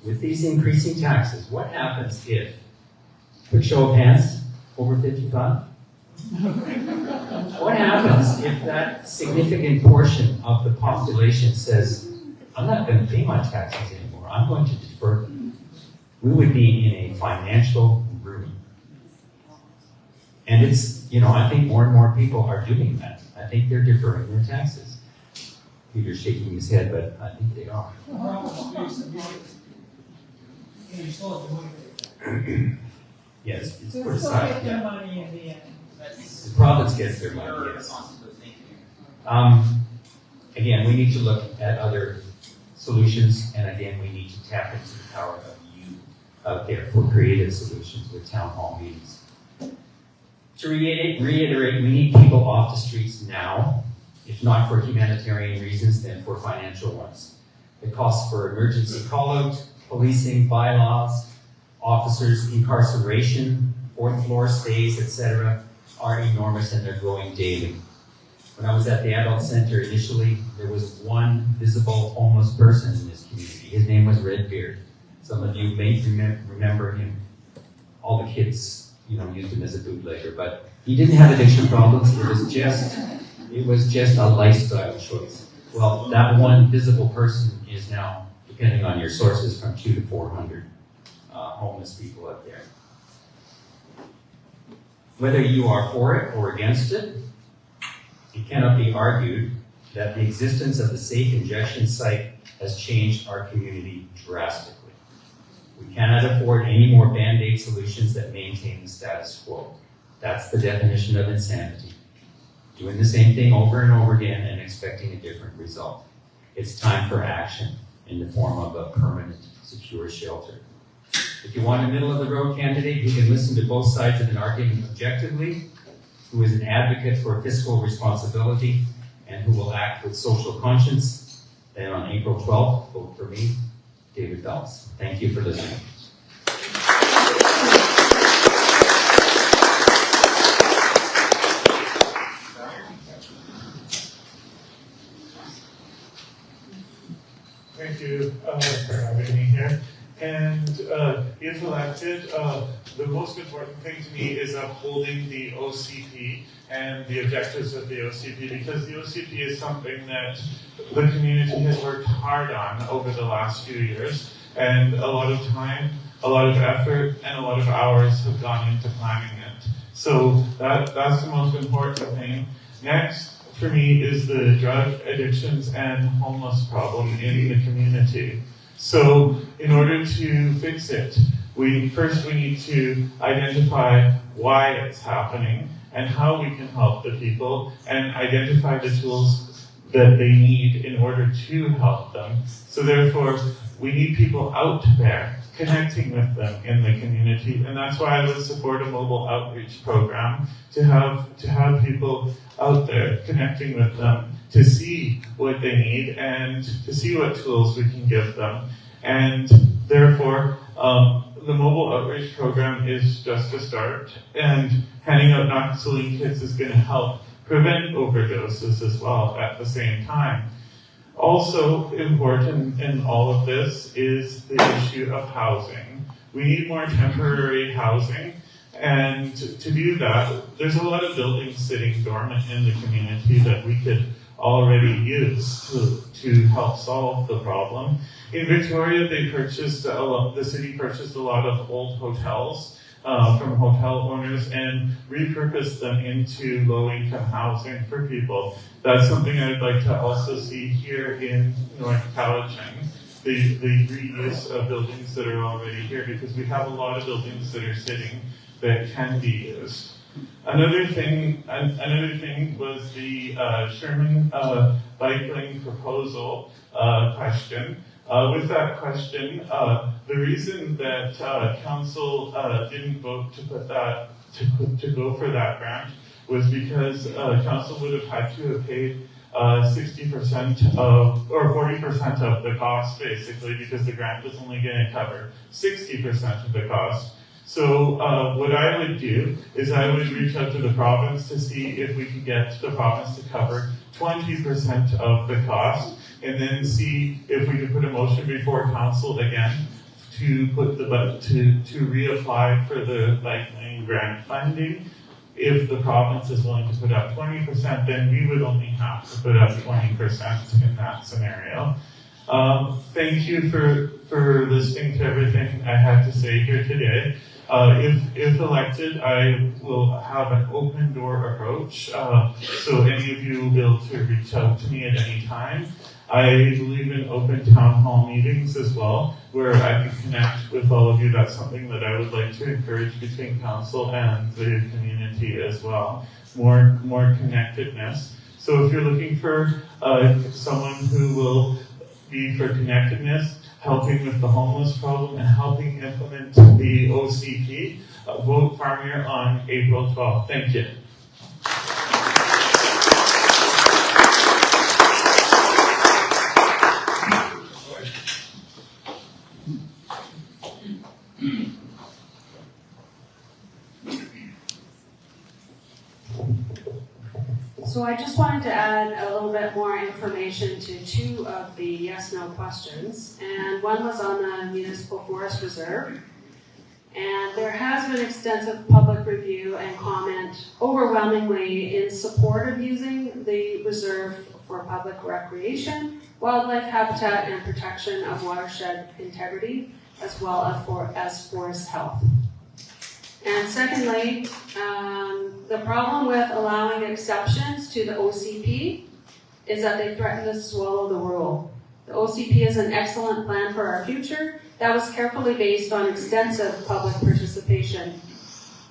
With these increasing taxes, what happens if, quick show of hands, over 55? What happens if that significant portion of the population says, I'm not going to pay my taxes anymore, I'm going to defer them? We would be in a financial ruin. And it's, I think more and more people are doing that. I think they're deferring their taxes. Peter's shaking his head, but I think they are. Yes, it's put aside. Yeah. Money in the end. The province gets their money, yes. Again, we need to look at other solutions, and again, we need to tap into the power of you out there for creative solutions with town hall meetings. To reiterate, we need people off the streets now, if not for humanitarian reasons, then for financial ones. The costs for emergency call-out, policing, bylaws, officers, incarceration, fourth floor stays, etc., are enormous and they're growing daily. When I was at the adult center initially, there was one visible homeless person in this community. His name was Redbeard. Some of you may remember him. All the kids, used him as a bootlegger, but he didn't have addiction problems. It was just a lifestyle choice. Well, that one visible person is now, depending on your sources, from 200 to 400 homeless people out there. Whether you are for it or against it, it cannot be argued that the existence of the safe injection site has changed our community drastically. We cannot afford any more Band-Aid solutions that maintain the status quo. That's the definition of insanity. Doing the same thing over and over again and expecting a different result. It's time for action in the form of a permanent, secure shelter. If you want a middle-of-the-road candidate who can listen to both sides of an argument objectively, who is an advocate for fiscal responsibility, and who will act with social conscience, then on April 12th, vote for me, David Bells. Thank you for listening. Thank you for having me here. And if elected, the most important thing to me is upholding the OCP and the objectives of the OCP, because the OCP is something that the community has worked hard on over the last few years, and a lot of time, a lot of effort, and a lot of hours have gone into planning it. So that's the most important thing. Next, for me, is the drug addictions and homeless problem in the community. So in order to fix it, we need to identify why it's happening and how we can help the people, and identify the tools that they need in order to help them. So therefore, we need people out there connecting with them in the community, and that's why I would support a mobile outreach program to have people out there connecting with them, to see what they need and to see what tools we can give them. And therefore, the mobile outreach program is just a start, and handing out Knox-Saline kits is going to help prevent overdoses as well at the same time. Also important in all of this is the issue of housing. We need more temporary housing. And to do that, there's a lot of buildings sitting dormant in the community that we could already use to help solve the problem. In Victoria, the city purchased a lot of old hotels from hotel owners and repurposed them into low-income housing for people. That's something I'd like to also see here in North Cowichan, the reuse of buildings that are already here, because we have a lot of buildings that are sitting that can be used. Another thing was the Sherman bike lane proposal question. With that question, the reason that council didn't vote to put that to go for that grant was because council would have had to have paid 60% of or 40% of the cost, basically, because the grant was only going to cover 60% of the cost. So what I would do is I would reach out to the province to see if we could get the province to cover 20% of the cost, and then see if we could put a motion before council again to put the to reapply for the bike lane grant funding. If the province is willing to put up 20%, then we would only have to put up 20% in that scenario. Thank you for listening to everything I had to say here today. If elected, I will have an open door approach, so any of you will be able to reach out to me at any time. I believe in open town hall meetings as well, where I can connect with all of you. That's something that I would like to encourage between council and the community as well. More connectedness. So if you're looking for someone who will be for connectedness, helping with the homeless problem, and helping implement the OCP, vote Farmier on April 12th. Thank you. So I just wanted to add a little bit more information to two of the yes/no questions. And one was on the Municipal Forest Reserve. And there has been extensive public review and comment overwhelmingly in support of using the reserve for public recreation, wildlife habitat, and protection of watershed integrity, as well as forest health. And secondly, the problem with allowing exceptions to the OCP is that they threaten to swallow the rule. The OCP is an excellent plan for our future that was carefully based on extensive public participation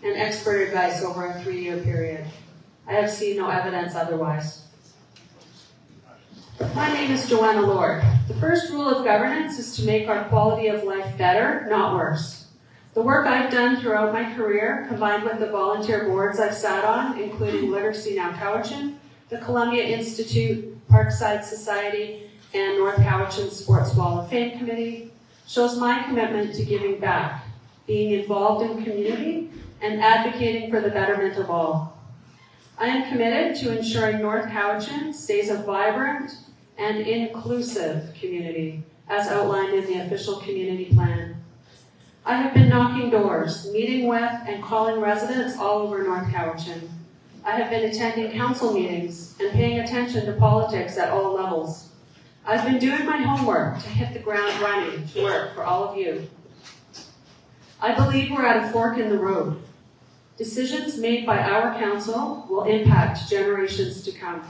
and expert advice over a 3-year period. I have seen no evidence otherwise. My name is Joanna Lord. The first rule of governance is to make our quality of life better, not worse. The work I've done throughout my career, combined with the volunteer boards I've sat on, including Literacy Now Cowichan, the Columbia Institute, Parkside Society, and North Cowichan Sports Wall of Fame Committee, shows my commitment to giving back, being involved in community, and advocating for the betterment of all. I am committed to ensuring North Cowichan stays a vibrant and inclusive community, as outlined in the official community plan. I have been knocking doors, meeting with and calling residents all over North Cowichan. I have been attending council meetings and paying attention to politics at all levels. I've been doing my homework to hit the ground running to work for all of you. I believe we're at a fork in the road. Decisions made by our council will impact generations to come.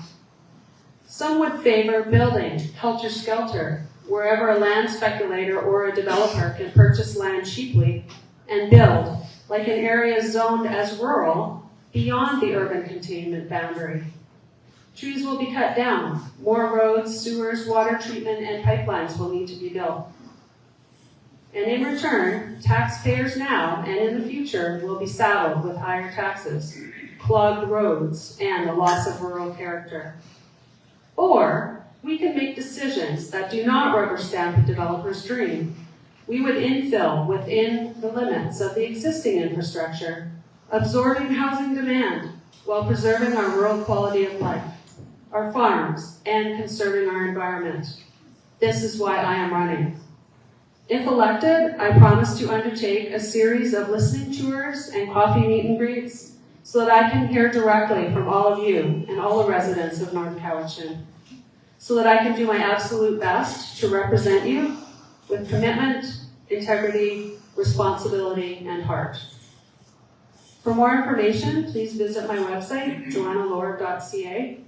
Some would favor building helter-skelter, wherever a land speculator or a developer can purchase land cheaply and build, like in areas zoned as rural, beyond the urban containment boundary. Trees will be cut down. More roads, sewers, water treatment, and pipelines will need to be built. And in return, taxpayers now and in the future will be saddled with higher taxes, clogged roads, and the loss of rural character. Or we can make decisions that do not rubber stamp a developer's dream. We would infill within the limits of the existing infrastructure, absorbing housing demand while preserving our rural quality of life, our farms, and conserving our environment. This is why I am running. If elected, I promise to undertake a series of listening tours and coffee meet and greets so that I can hear directly from all of you and all the residents of North Cowichan, so that I can do my absolute best to represent you with commitment, integrity, responsibility, and heart. For more information, please visit my website, joannalord.ca,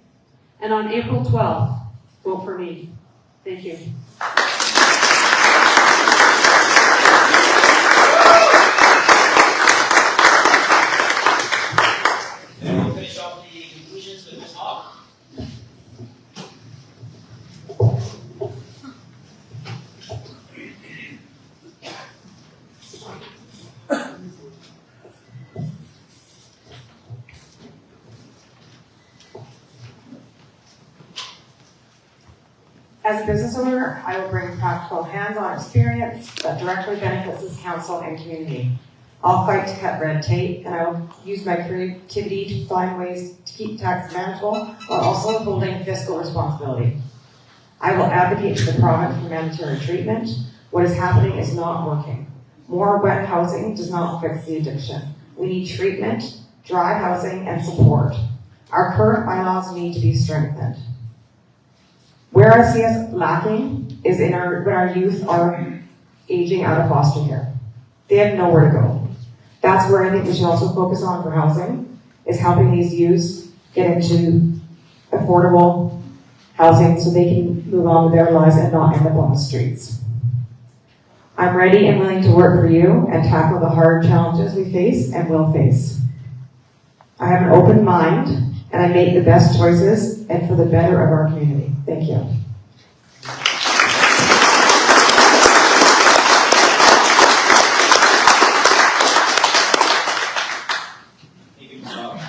and on April 12th, vote for me. Thank you. And we'll finish off the conclusions with Ms. Hogg. As a business owner, I will bring practical hands-on experience that directly benefits this council and community. I'll fight to cut red tape, and I will use my creativity to find ways to keep taxes manageable while also holding fiscal responsibility. I will advocate to the province for mandatory treatment. What is happening is not working. More wet housing does not fix the addiction. We need treatment, dry housing, and support. Our current bylaws need to be strengthened. Where I see us lacking is when our youth are aging out of foster care. They have nowhere to go. That's where I think we should also focus on for housing, is helping these youths get into affordable housing so they can move on with their lives and not end up on the streets. I'm ready and willing to work for you and tackle the hard challenges we face and will face. I have an open mind and I make the best choices and for the better of our community. Thank you. Thank you, Ms. Hogg.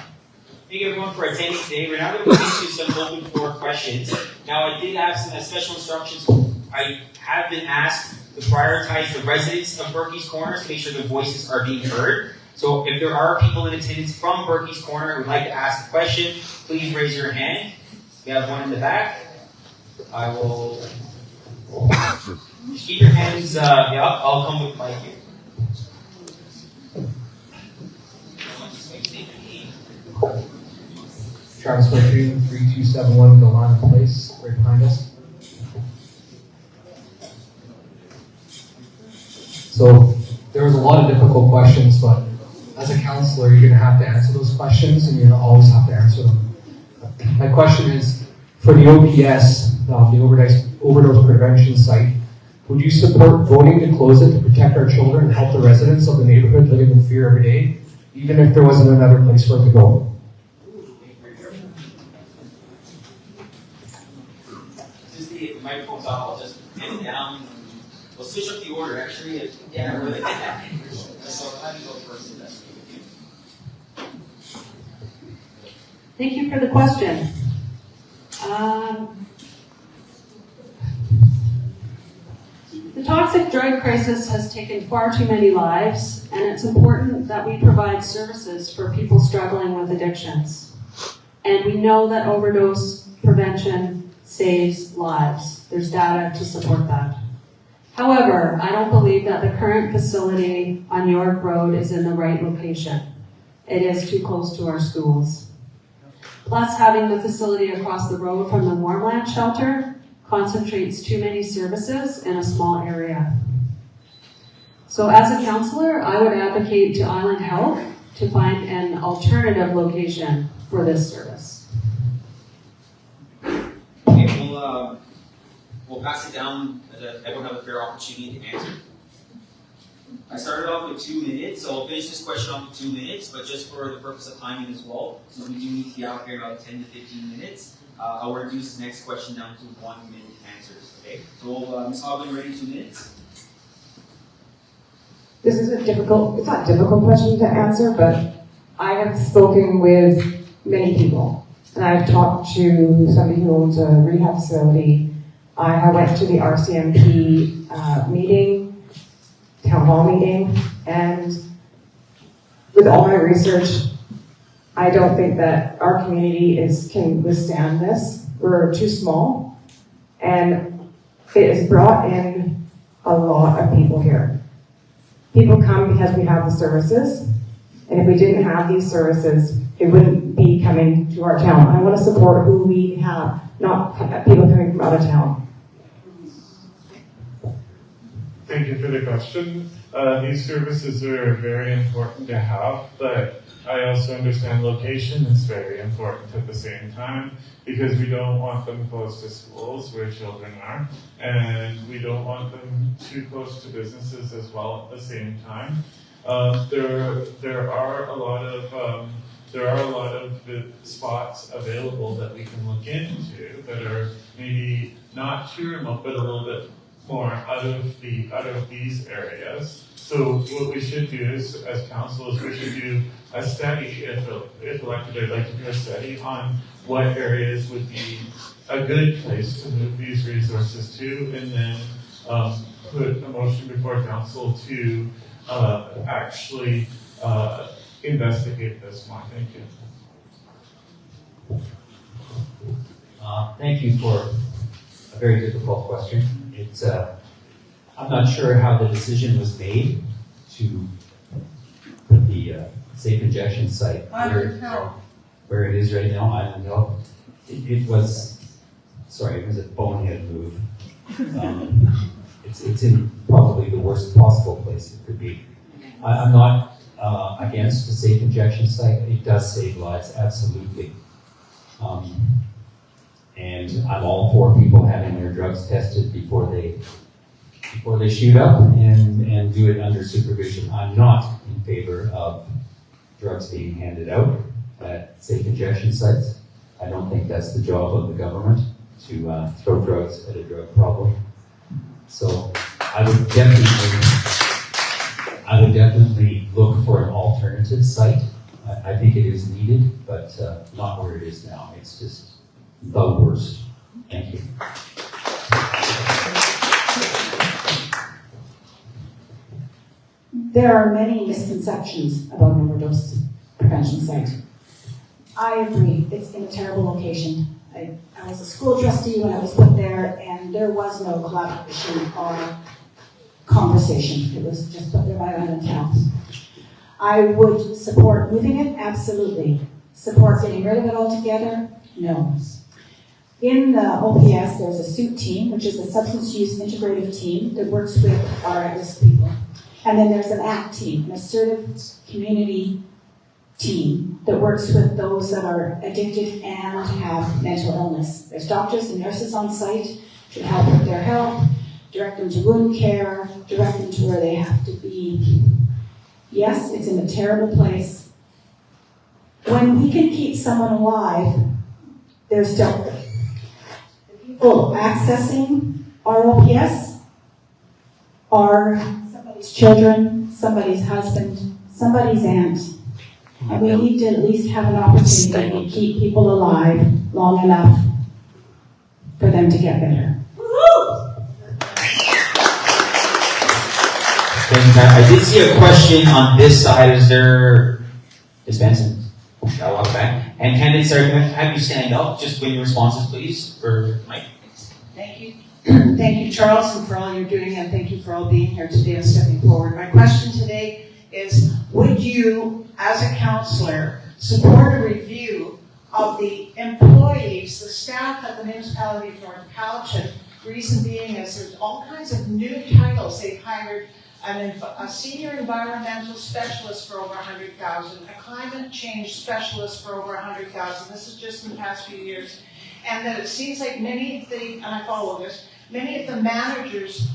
Thank you everyone for attending today. We're now going to move into some open floor questions. Now, I did have some special instructions. I have been asked to prioritize the residents of Berkey's Corner to make sure the voices are being heard. So if there are people in attendance from Berkey's Corner who would like to ask a question, please raise your hand. We have one in the back. I will just keep your hands up. I'll come with Mike here. Travis Berkey, 3271 Galana Place, right behind us. So there was a lot of difficult questions, but as a counselor, you're going to have to answer those questions, and you're going to always have to answer them. My question is, for the OPS, the overdose prevention site, would you support voting to close it to protect our children and help the residents of the neighborhood living in fear every day, even if there wasn't another place for it to go? Just the microphone's off, I'll just hand it down. We'll switch up the order, actually. Yeah, really. So how do you go first? Thank you for the question. The toxic drug crisis has taken far too many lives, and it's important that we provide services for people struggling with addictions. And we know that overdose prevention saves lives. There's data to support that. However, I don't believe that the current facility on York Road is in the right location. It is too close to our schools. Plus, having the facility across the road from the Warmland shelter concentrates too many services in a small area. So as a counselor, I would advocate to Island Health to find an alternative location for this service. Okay, we'll pass it down so that everyone have a fair opportunity to answer. I started off with 2 minutes, so I'll finish this question off with 2 minutes, but just for the purpose of timing as well, since we do need to be out here in about 10 to 15 minutes, I'll reduce the next question down to 1 minute answers, okay? So Ms. Hogan, ready 2 minutes? This is it's not a difficult question to answer, but I have spoken with many people. And I've talked to somebody who owns a rehab facility. I went to the RCMP meeting, town hall meeting, and with all my research, I don't think that our community can withstand this. We're too small, and it has brought in a lot of people here. People come because we have the services, and if we didn't have these services, they wouldn't be coming to our town. I want to support who we have, not people coming from out of town. Thank you for the question. These services are very important to have, but I also understand location is very important at the same time, because we don't want them close to schools where children are, and we don't want them too close to businesses as well at the same time. There are a lot of the spots available that we can look into that are maybe not too remote, but a little bit more out of these areas. So what we should do is, as council, is we should do a study, if elected, I'd like to do a study on what areas would be a good place to move these resources to, and then put a motion before council to actually investigate this more. Thank you. Thank you for a very difficult question. It's I'm not sure how the decision was made to put the safe injection site where it is right now, Island Hill. It was a bonehead move. It's in probably the worst possible place it could be. I'm not against the safe injection site. It does save lives, absolutely. And I'm all for people having their drugs tested before they shoot up and do it under supervision. I'm not in favor of drugs being handed out at safe injection sites. I don't think that's the job of the government to throw drugs at a drug problem. So I would definitely look for an alternative site. I think it is needed, but not where it is now. It's just the worst. Thank you. There are many misconceptions about an overdose prevention site. I agree, it's in a terrible location. I was a school trustee when it was put there, and there was no collaboration or conversation. It was just put there by random towns. I would support moving it, absolutely. Support getting rid of it altogether, no. In the OPS, there's a SUIT team, which is a substance use integrative team that works with our at-risk people. And then there's an ACT team, an assertive community team that works with those that are addicted and have mental illness. There's doctors and nurses on site to help with their health, direct them to wound care, direct them to where they have to be. Yes, it's in a terrible place. When we can keep someone alive, there's still the people accessing our OPS are somebody's children, somebody's husband, somebody's aunt. And we need to at least have an opportunity to keep people alive long enough for them to get better. Thank you, Pat. I did see a question on this side. Is Benson? I'll walk back. And candidates, sorry, have you stand up just when your responses, please, for Mike. Thank you. Thank you, Charles, and for all you're doing, and thank you for all being here today and stepping forward. My question today is, would you, as a councillor, support a review of the employees, the staff at the municipality of North Cowichan? Reason being is there's all kinds of new titles. They've hired a senior environmental specialist for over $100,000, a climate change specialist for over $100,000. This is just in the past few years. And that it seems like many of the, and I follow this, many of the managers,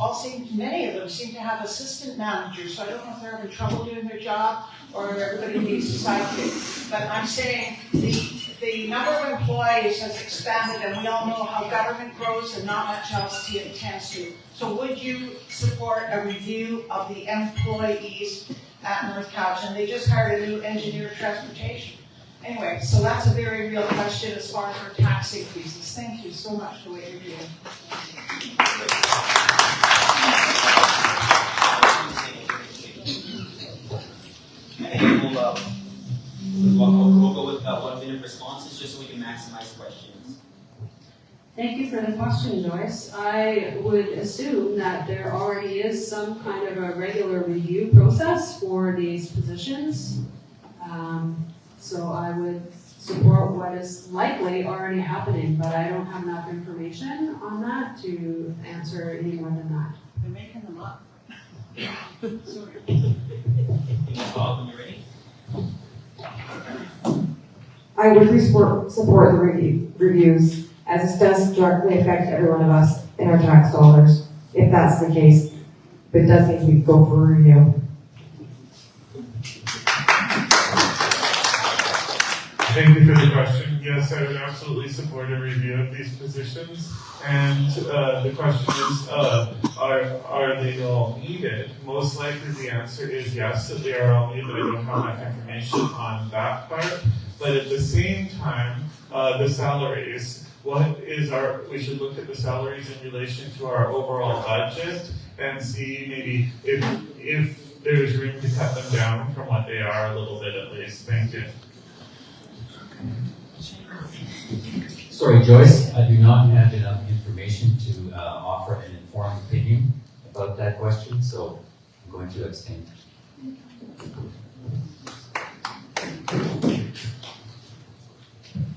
many of them seem to have assistant managers, so I don't know if they're having trouble doing their job or everybody needs a sidekick. But I'm saying the number of employees has expanded, and we all know how government grows and not much else tends to. So would you support a review of the employees at North Cowichan? They just hired a new engineer of transportation. Anyway, so that's a very real question as far as our tax increases. Thank you so much for what you're doing. We'll go with 1 minute responses just so we can maximize questions. Thank you for the question, Joyce. I would assume that there already is some kind of a regular review process for these positions. So I would support what is likely already happening, but I don't have enough information on that to answer any more than that. They're making them up. Bob, when you're ready. I would support the reviews, as it does directly affect every one of us in our tax dollars, if that's the case. But it does need to go for a review. Thank you for the question. Yes, I would absolutely support a review of these positions. And the question is, are they all needed? Most likely the answer is yes, that they are all needed. I don't have enough information on that part. But at the same time, the salaries, we should look at the salaries in relation to our overall budget and see maybe if there's room to cut them down from what they are a little bit at least. Thank you. Sorry, Joyce, I do not have enough information to offer an informed opinion about that question, so I'm going to abstain.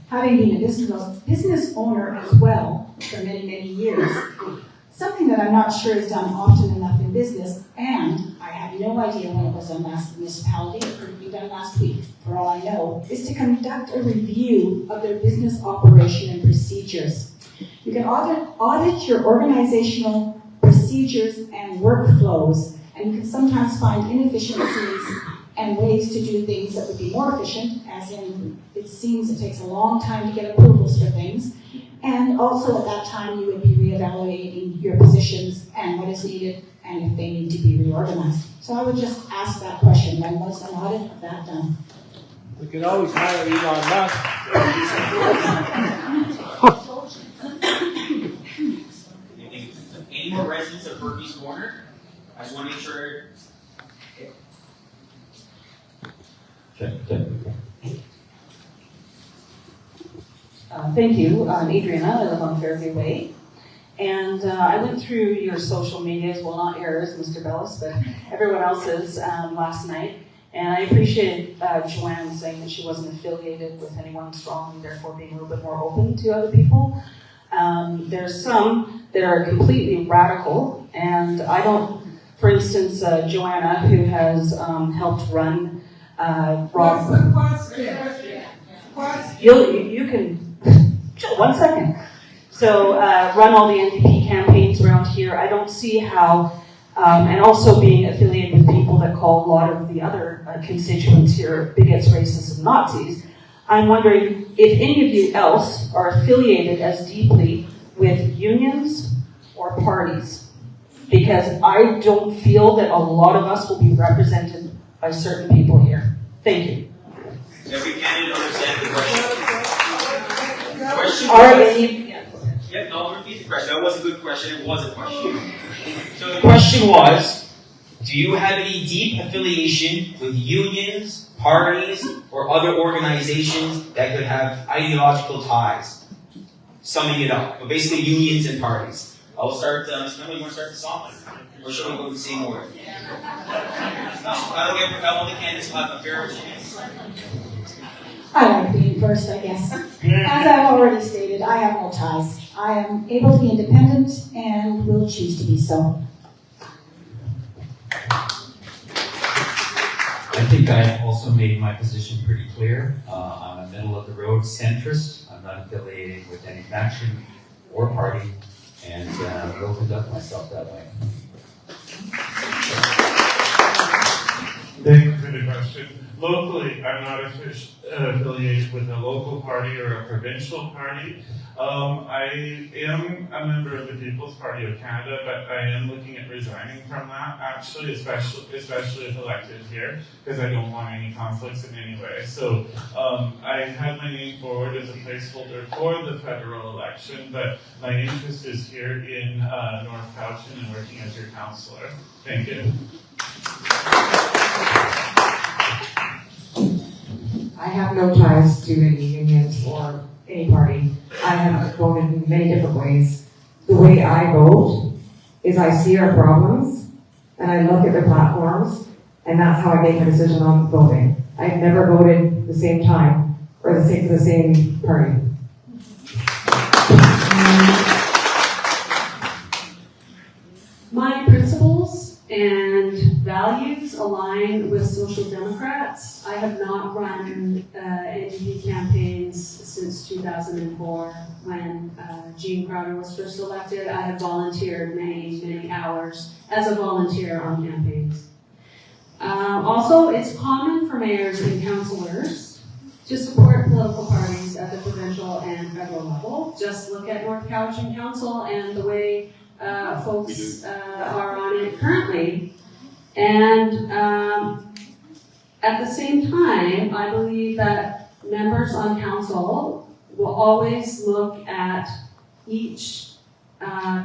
Having been a business owner as well for many, many years, something that I'm not sure is done often enough in business, and I have no idea when it was done last in the municipality, it could be done last week, for all I know, is to conduct a review of their business operation and procedures. You can audit your organizational procedures and workflows, and you can sometimes find inefficiencies and ways to do things that would be more efficient, as in it seems it takes a long time to get approvals for things. And also at that time you would be reevaluating your positions and what is needed and if they need to be reorganized. So I would just ask that question, when was an audit of that done? We could always hire Elon Musk. Any more residents of Berkey's Corner? I just want to make sure. Thank you. I'm Adriana. I live on Fairview Way. And I went through your social medias, well, not yours, Mr. Bellis, but everyone else's last night. And I appreciated Joanne saying that she wasn't affiliated with anyone strong, therefore being a little bit more open to other people. There's some that are completely radical, and I don't, for instance, Joanna, who has helped run Rob. You can, one second. So run all the NDP campaigns around here. I don't see how, and also being affiliated with people that call a lot of the other constituents here bigots, racists, and Nazis. I'm wondering if any of you else are affiliated as deeply with unions or parties, because I don't feel that a lot of us will be represented by certain people here. Thank you. Every candidate understands the question. Yep, I'll repeat the question. That was a good question. It was a question. So the question was, do you have any deep affiliation with unions, parties, or other organizations that could have ideological ties? Summing it up. But basically unions and parties. I'll start, somebody want to start this off? Or should we go to the same order? No, I want the candidates to have a fair chance. I like being first, I guess. As I've already stated, I have no ties. I am able to be independent and will choose to be so. I think I also made my position pretty clear. I'm a middle-of-the-road centrist. I'm not affiliated with any faction or party, and will conduct myself that way. Thank you for the question. Locally, I'm not affiliated with a local party or a provincial party. I am a member of the People's Party of Canada, but I am looking at resigning from that, actually, especially if elected here, because I don't want any conflicts in any way. So I have my name forward as a placeholder for the federal election, but my interest is here in North Cowichan and working as your councillor. Thank you. I have no ties to any unions or any party. I have voted in many different ways. The way I vote is I see our problems and I look at their platforms, and that's how I make a decision on voting. I've never voted the same time or for the same party. My principles and values align with Social Democrats. I have not run NDP campaigns since 2004 when Jean Crowder was first elected. I have volunteered many hours as a volunteer on campaigns. Also, it's common for mayors and councillors to support political parties at the provincial and federal level. Just look at North Cowichan Council and the way folks are on it currently. And at the same time, I believe that members on council will always look at each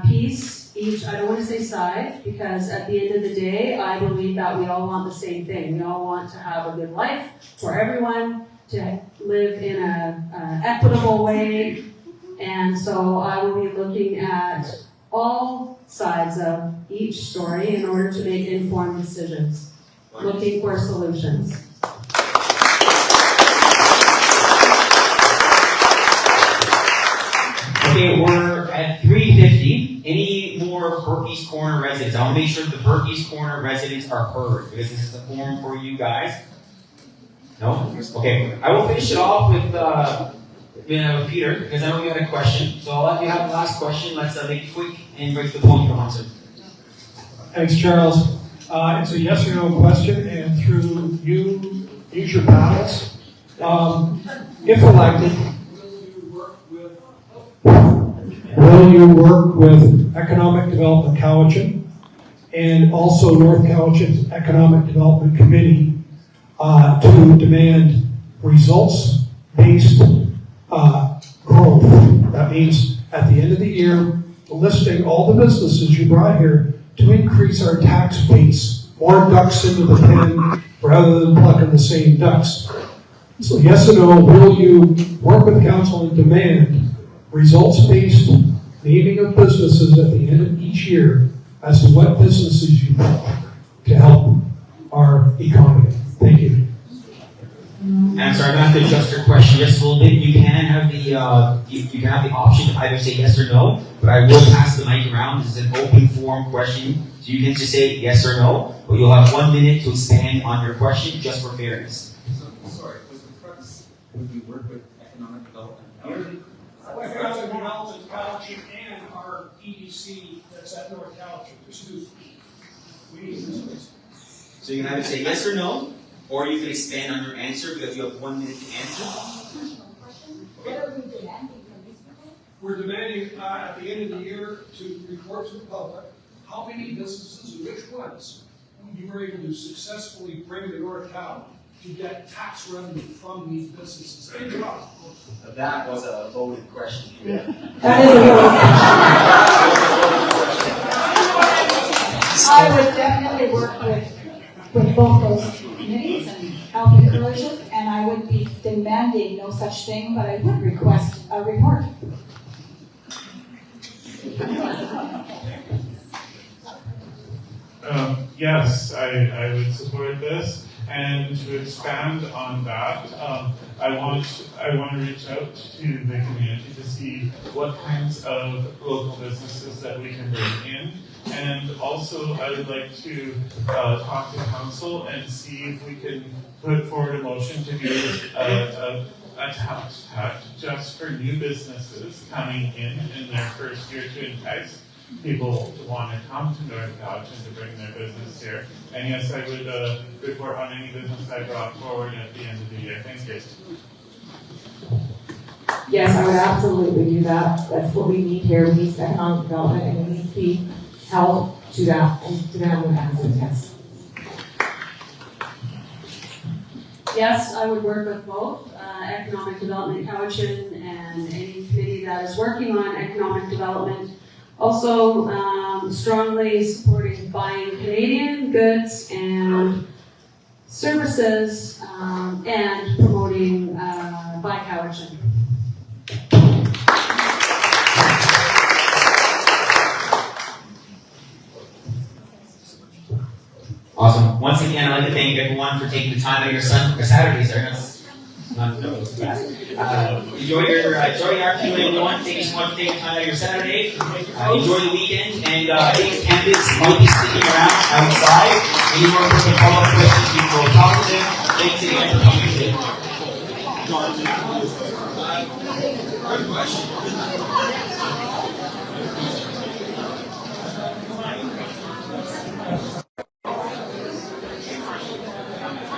piece, I don't want to say side, because at the end of the day, I believe that we all want the same thing. We all want to have a good life for everyone, to live in an equitable way. And so I will be looking at all sides of each story in order to make informed decisions, looking for solutions. Okay, we're at 3:50. Any more Berkey's Corner residents? I want to make sure the Berkey's Corner residents are heard, because this is a forum for you guys. No? Okay, I will finish it off with Peter, because I know you had a question. So I'll let you have the last question. Let's make it quick and break the point, Johansson. Thanks, Charles. It's a yes or no question, and through you, use your ballots. If elected, will you work with Economic Development Cowichan and also North Cowichan's Economic Development Committee to demand results-based growth? That means at the end of the year, listing all the businesses you brought here to increase our tax base, more ducks into the pen rather than plucking the same ducks. So yes or no, will you work with council and demand results-based naming of businesses at the end of each year as to what businesses you brought to help our economy? Thank you. I'm sorry, I'm going to have to adjust your question just a little bit. You can have the option to either say yes or no, but I will pass the mic around. This is an open forum question, so you can just say yes or no, but you'll have 1 minute to expand on your question just for fairness. Sorry, was the crux, would you work with economic development? Economic Development Cowichan and our EDC that's at North Cowichan. There's two. We need this. So you can either say yes or no, or you can expand on your answer because you have 1 minute to answer. What are we demanding from these people? We're demanding at the end of the year to report to the public how many businesses and which ones you were able to successfully bring to North Cow to get tax revenue from these businesses. That was a loaded question. That is a I would definitely work with both those committees and help encourage it, and I would be demanding no such thing, but I would request a report. Yes, I would support this. And to expand on that, I want to reach out to the community to see what kinds of local businesses that we can bring in. And also, I would like to talk to council and see if we can put forward a motion to do a tax cut just for new businesses coming in their first year to entice people to want to come to North Cowichan to bring their business here. And yes, I would report on any business I brought forward at the end of the year. Thank you. Yes, I would absolutely do that. That's what we need here. We need economic development, and we need to be held to that and to them with answers. Yes. Yes, I would work with both Economic Development Cowichan and any committee that is working on economic development. Also, strongly supporting buying Canadian goods and services and promoting Buy Cowichan. like to thank everyone for taking the time out of your Saturdays. Enjoy your afternoon, everyone. Thank you so much for taking the time out of your Saturday. Enjoy the weekend, and any candidates might be sticking around outside. Any more follow-up questions, you can go talk to them. Thanks again for coming today. Good question.